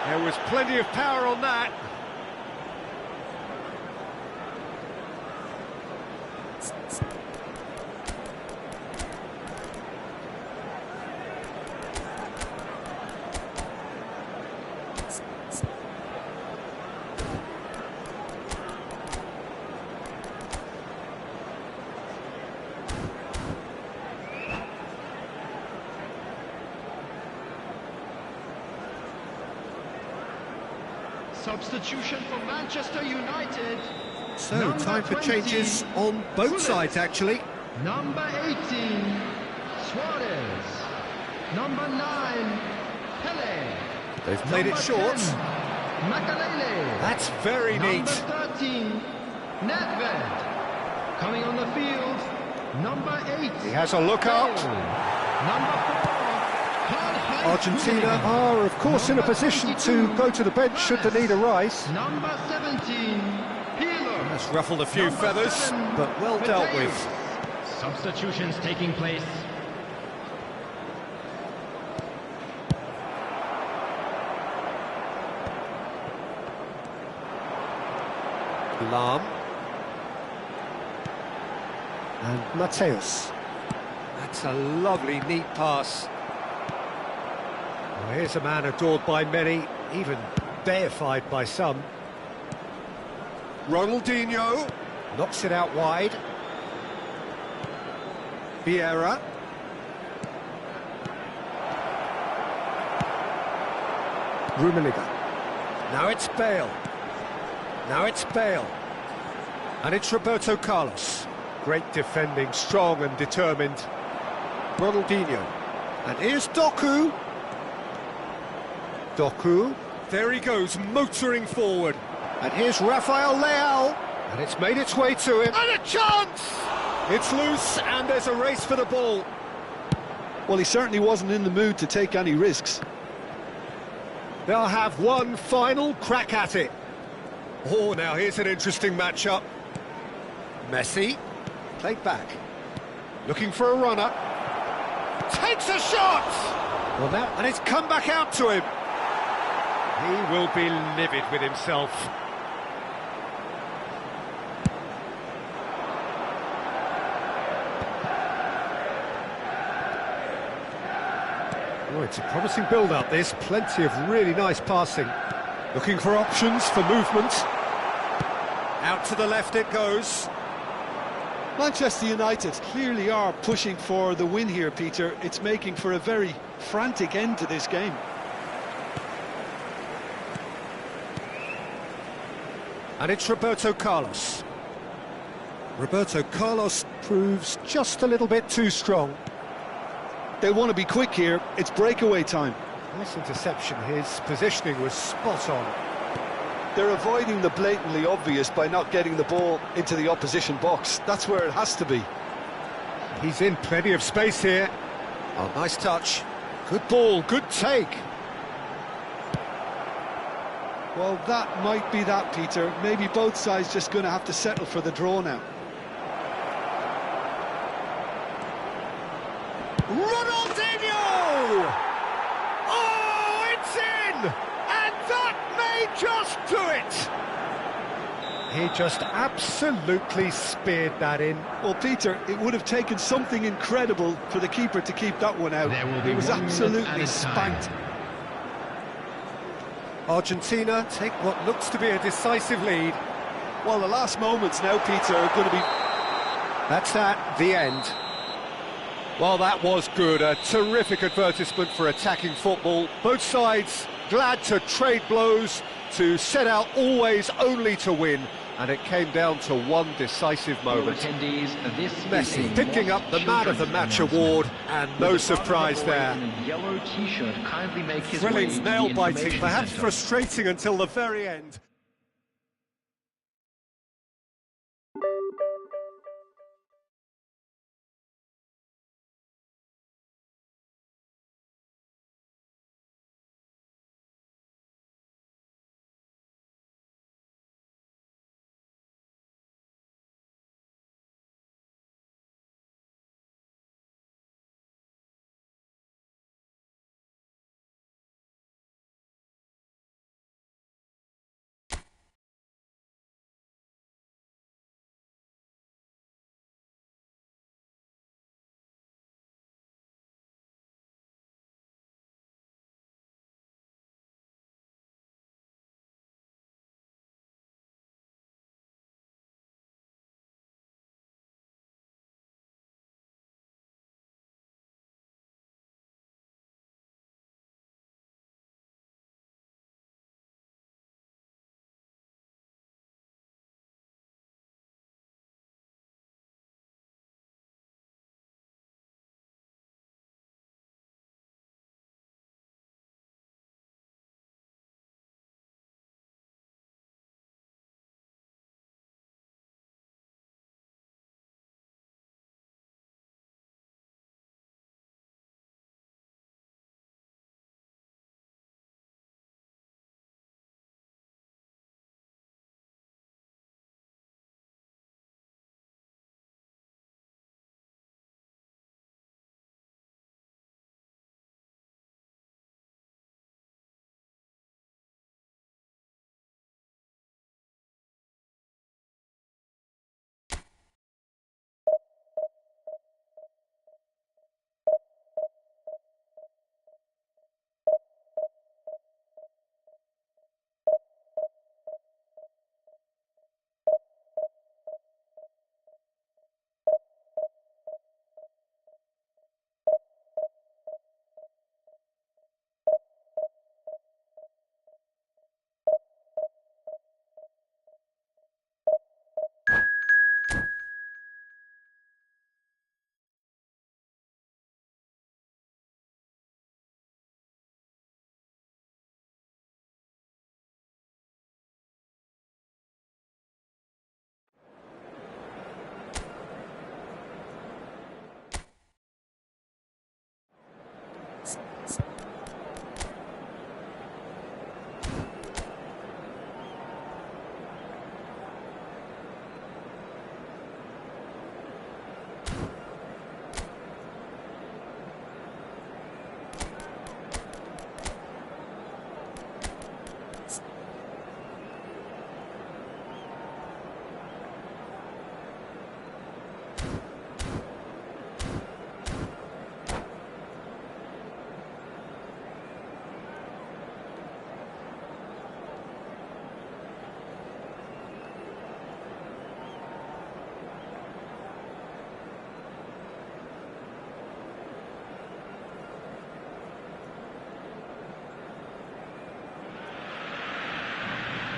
A: There was plenty of power on that.
D: Substitution for Manchester United.
A: So,
D: Number
A: time for
D: 20,
A: changes on both sides, actually.
D: Number 18, Suarez. Number 9, Pelé.
A: They've played it
D: Number
A: short.
D: 10, Makalele.
A: That's very neat.
D: Number 13, Nedved. Coming on the field, number 8.
A: He has a look up.
D: Number 4,
A: Argentina are, of course, in a position to go to the bench should the need arise.
D: Number 17, Pirlo.
A: That's ruffled a few
D: Number
A: feathers,
D: 7,
A: but well dealt with.
D: Substitutions taking place.
A: Lam. And Mateus. That's a lovely, neat pass. Well, here's a man adored by many, even deified by some. Ronaldinho knocks it out wide. Vieira. Rummenigge. Now it's Bale. Now it's Bale. And it's Roberto Carlos. Great defending, strong and determined. Ronaldinho. And here's Doku. Doku. There he goes, motoring forward. And here's Rafael Leao. And it's made its way to him. And a chance! It's loose, and there's a race for the ball.
B: Well, he certainly wasn't in the mood to take any risks.
A: They'll have one final crack at it. Oh, now here's an interesting matchup. Messi, played back. Looking for a runner. Takes a shot! Well, now, and it's come back out to him. He will be livid with himself. Oh, it's a promising build-up, this. Plenty of really nice passing. Looking for options for movement. Out to the left it goes.
B: Manchester United clearly are pushing for the win here, Peter. It's making for a very frantic end to this game.
A: And it's Roberto Carlos. Roberto Carlos proves just a little bit too strong.
B: They want to be quick here. It's breakaway time.
A: Nice interception. His positioning was spot on.
B: They're avoiding the blatantly obvious by not getting the ball into the opposition box. That's where it has to be.
A: He's in plenty of space here. Oh, nice touch. Good ball, good take.
B: Well, that might be that, Peter. Maybe both sides just going to have to settle for the draw now.
A: Ronaldinho! Oh, it's in! And that may just do it! He just absolutely speared that in.
C: Well, Peter, it would have taken something incredible for the keeper to keep that one out.
D: There will be
C: He was
D: 1 minute
C: absolutely
D: added time.
C: spanked.
A: Argentina take what looks to be a decisive lead.
C: Well, the last moments now, Peter, are going to be...
A: That's that, the end. Well, that was good. A terrific advertisement for attacking football. Both sides glad to trade blows, to set out always only to win. And it came down to one decisive moment. Messi picking up the Man of the Match award, and no surprise there. Thrilling, nail-biting, perhaps frustrating until the very end.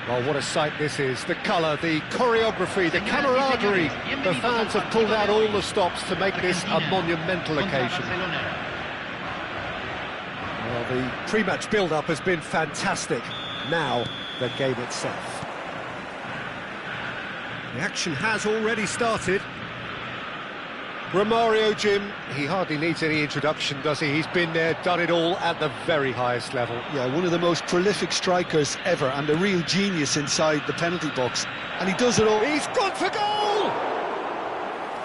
A: Well, what a sight this is. The colour, the choreography, the camaraderie. The fans have pulled out all the stops to make this a monumental occasion. Well, the pre-match build-up has been fantastic. Now, the game itself. The action has already started. Romario, Jim, he hardly needs any introduction, does he? He's been there, done it all at the very highest level.
C: Yeah, one of the most prolific strikers ever and a real genius inside the penalty box. And he does it all.
A: He's gone for goal!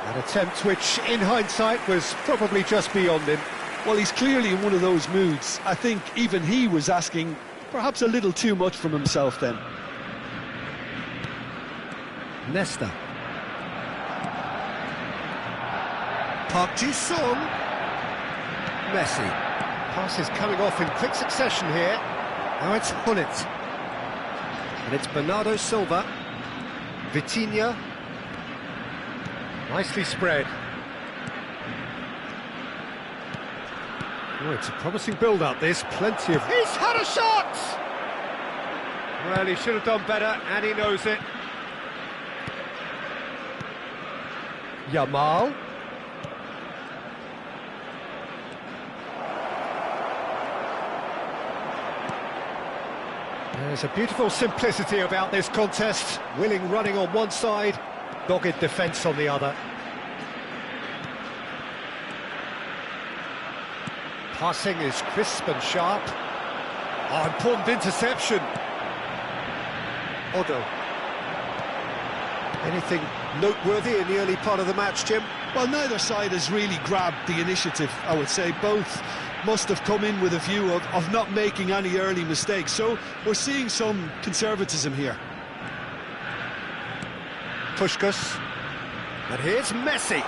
A: An attempt which, in hindsight, was probably just beyond him.
B: Well, he's clearly in one of those moods. I think even he was asking perhaps a little too much from himself then.
A: Nesta. Park Ji-sung. Messi. Passes coming off in quick succession here. Now it's Gullit. And it's Bernardo Silva. Vitinha. Nicely spread. Oh, it's a promising build-up, this. Plenty of... He's had a shot! Well, he should have done better, and he knows it. Yamal. There's a beautiful simplicity about this contest. Willing running on one side, dogged defence on the other. Passing is crisp and sharp. Oh, important interception. Odo. Anything noteworthy in the early part of the match, Jim?
B: Well, neither side has really grabbed the initiative, I would say. Both must have come in with a view of not making any early mistakes. So we're seeing some conservatism here.
A: Puskas. And here's Messi.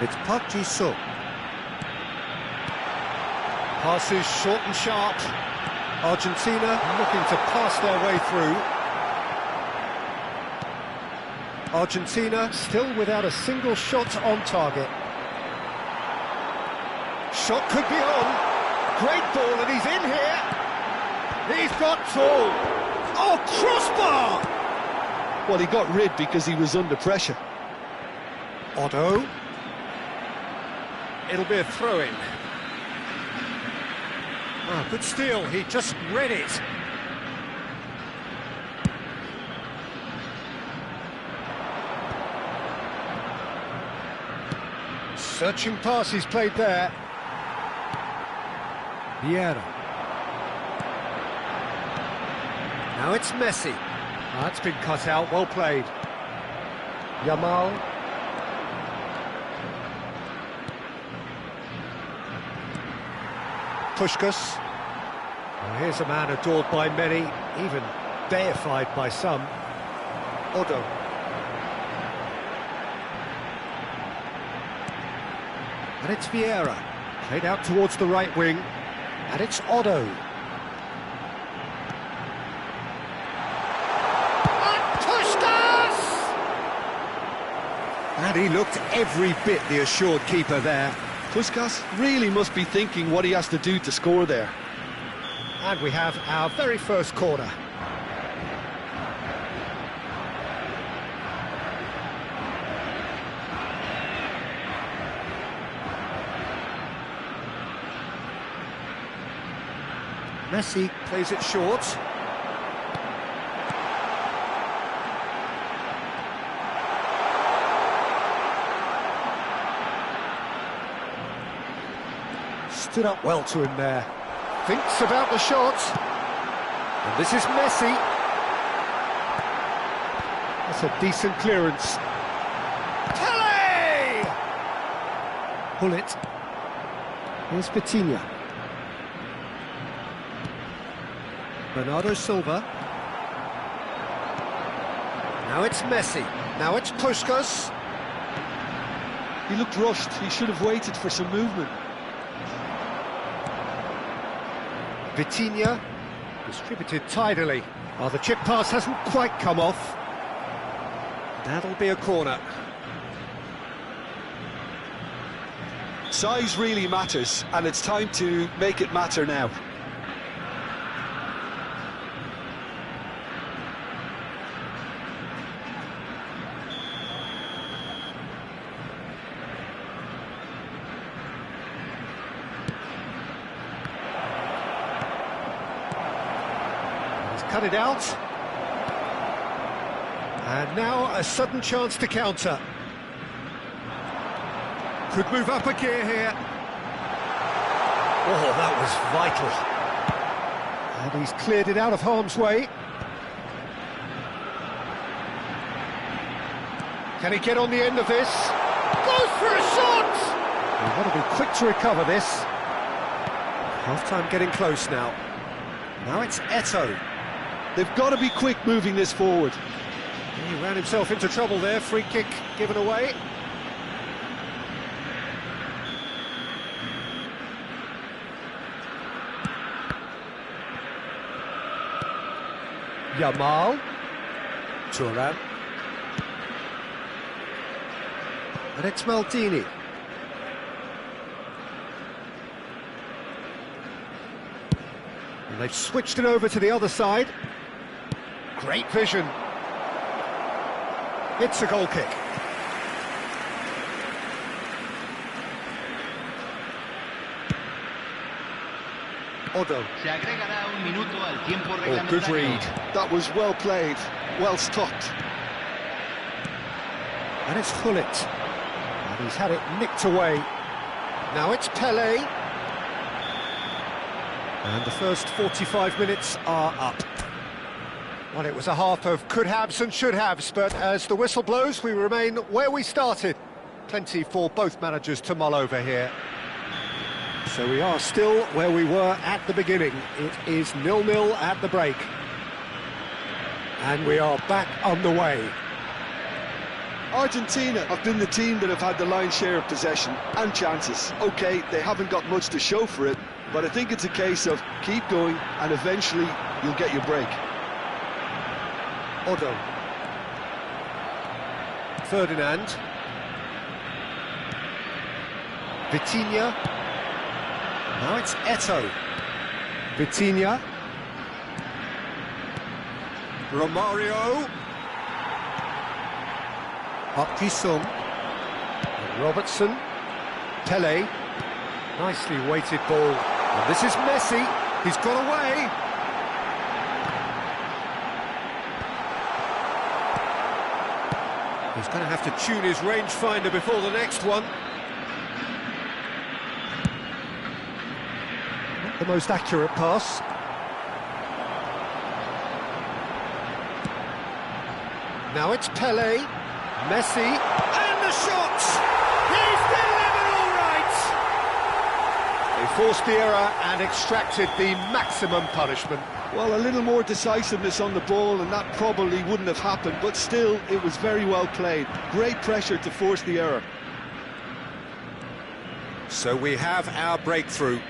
A: It's Park Ji-sung. Passes short and sharp. Argentina looking to pass their way through. Argentina still without a single shot on target. Shot could be on. Great ball, and he's in here. He's got tall. Oh, crossbar!
B: Well, he got rid because he was under pressure.
A: Otto. It'll be a throw-in. Oh, good steal. He just read it. Searching pass he's played there. Vieira. Now it's Messi. That's been cut out, well played. Yamal. Puskas. Well, here's a man adored by many, even deified by some. Odo. And it's Vieira. Played out towards the right wing. And it's Odo. And Puskas! And he looked every bit the assured keeper there.
B: Puskas really must be thinking what he has to do to score there.
A: And we have our very first corner. Messi plays it short. Stood up well to him there. Thinks about the shot. And this is Messi. That's a decent clearance. Pele! Pull it. Here's Vitinha. Bernardo Silva. Now it's Messi. Now it's Puskas.
B: He looked rushed. He should have waited for some movement.
A: Vitinha, distributed tidily. Oh, the chip pass hasn't quite come off. That'll be a corner.
B: Size really matters, and it's time to make it matter now.
A: Cut it out. And now a sudden chance to counter. Could move up a gear here. Oh, that was vital. And he's cleared it out of harm's way. Can he get on the end of this? Goes for a shot! We've got to be quick to recover this. Half-time getting close now. Now it's Eto'o.
B: They've got to be quick moving this forward.
A: He ran himself into trouble there. Free kick given away. Yamal. Thuram. And it's Maldini. And they've switched it over to the other side. Great vision. It's a goal kick. Odo.
D: Se agregará un minuto al tiempo
A: Oh, good
D: reglamentario.
A: read.
B: That was well played, well stopped.
A: And it's Hullet. And he's had it nicked away. Now it's Pele. And the first 45 minutes are up. Well, it was a half of could-haves and should-haves, but as the whistle blows, we remain where we started. Plenty for both managers to mull over here. So we are still where we were at the beginning. It is 0-0 at the break. And we are back on the way.
B: Argentina have been the team that have had the lion's share of possession and chances. OK, they haven't got much to show for it, but I think it's a case of keep going and eventually you'll get your break.
A: Odo. Ferdinand. Vitinha. Now it's Eto'o. Vitinha. Romario. Up Jisung. Robertson. Pele. Nicely weighted ball. And this is Messi. He's got away. He's going to have to tune his rangefinder before the next one. Not the most accurate pass. Now it's Pele, Messi, and the shot! He's delivered all right! They forced the error and extracted the maximum punishment.
B: Well, a little more decisiveness on the ball and that probably wouldn't have happened, but still, it was very well played. Great pressure to force the error.
A: So we have our breakthrough.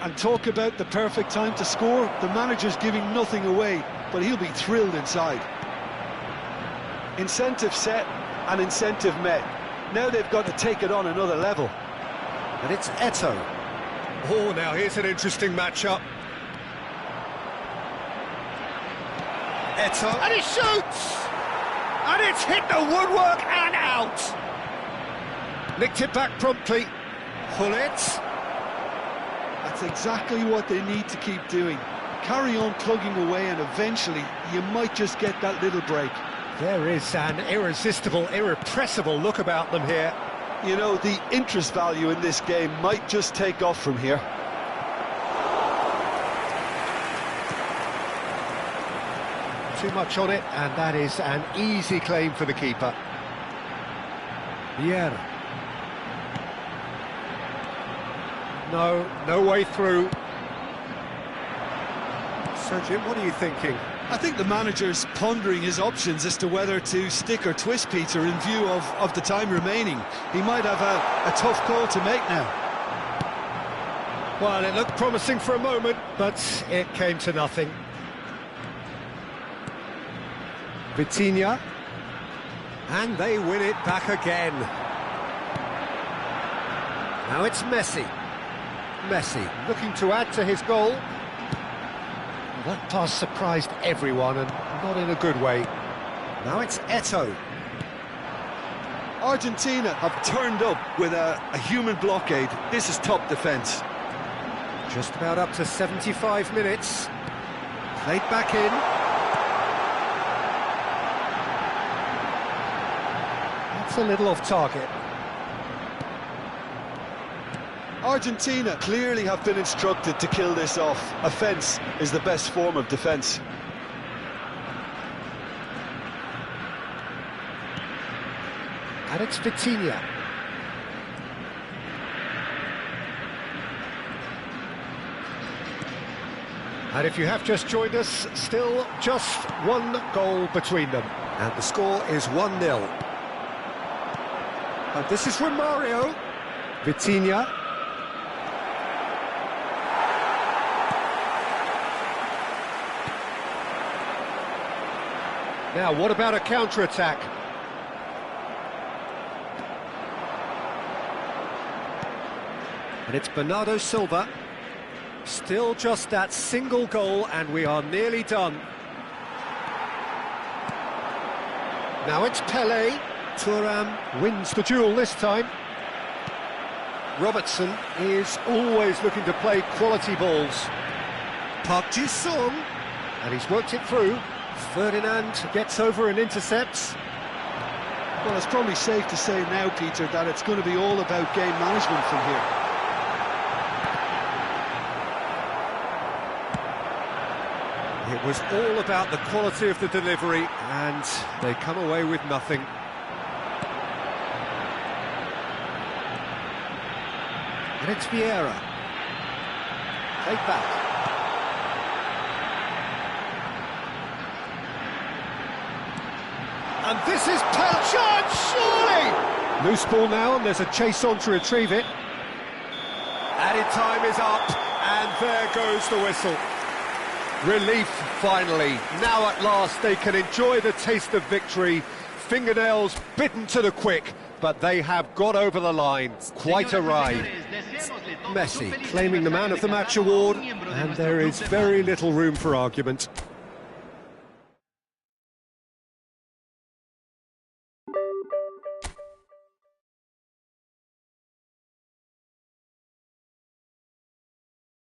B: And talk about the perfect time to score. The manager's giving nothing away, but he'll be thrilled inside. Incentive set and incentive met. Now they've got to take it on another level.
A: And it's Eto'o. Oh, now here's an interesting matchup. Eto'o, and he shoots! And it's hit the woodwork and out! Nicked it back promptly. Hullet.
B: That's exactly what they need to keep doing. Carry on plugging away and eventually you might just get that little break.
A: There is an irresistible, irrepressible look about them here.
B: You know, the interest value in this game might just take off from here.
A: Too much on it, and that is an easy claim for the keeper. Vieira. No way through. So, Jim, what are you thinking?
C: I think the manager's pondering his options as to whether to stick or twist Peter in view of the time remaining. He might have a tough call to make now.
A: Well, it looked promising for a moment, but it came to nothing. Vitinha, and they win it back again. Now it's Messi. Messi looking to add to his goal. Well, that pass surprised everyone, and not in a good way. Now it's Eto'o.
B: Argentina have turned up with a human blockade. This is top defence.
A: Just about up to 75 minutes. Played back in. A little off target.
B: Argentina clearly have been instructed to kill this off. Offence is the best form of defence.
A: And it's Vitinha. And if you have just joined us, still just one goal between them. And the score is 1-0. And this is from Mario. Vitinha. Now, what about a counter-attack? And it's Bernardo Silva. Still just that single goal, and we are nearly done. Now it's Pelé. Thuram wins the duel this time. Robertson is always looking to play quality balls. Park Ji-sung, and he's worked it through. Ferdinand gets over and intercepts.
C: Well, it's probably safe to say now, Peter, that it's going to be all about game management from here.
A: It was all about the quality of the delivery, and they come away with nothing. And it's Vieira. Take back. And this is Pelchard, surely! Loose ball now, and there's a chase on to retrieve it. Added time is up, and there goes the whistle. Relief, finally. Now at last they can enjoy the taste of victory. Fingernails bitten to the quick, but they have got over the line. Quite a ride. Messi claiming the Man of the Match award, and there is very little room for argument.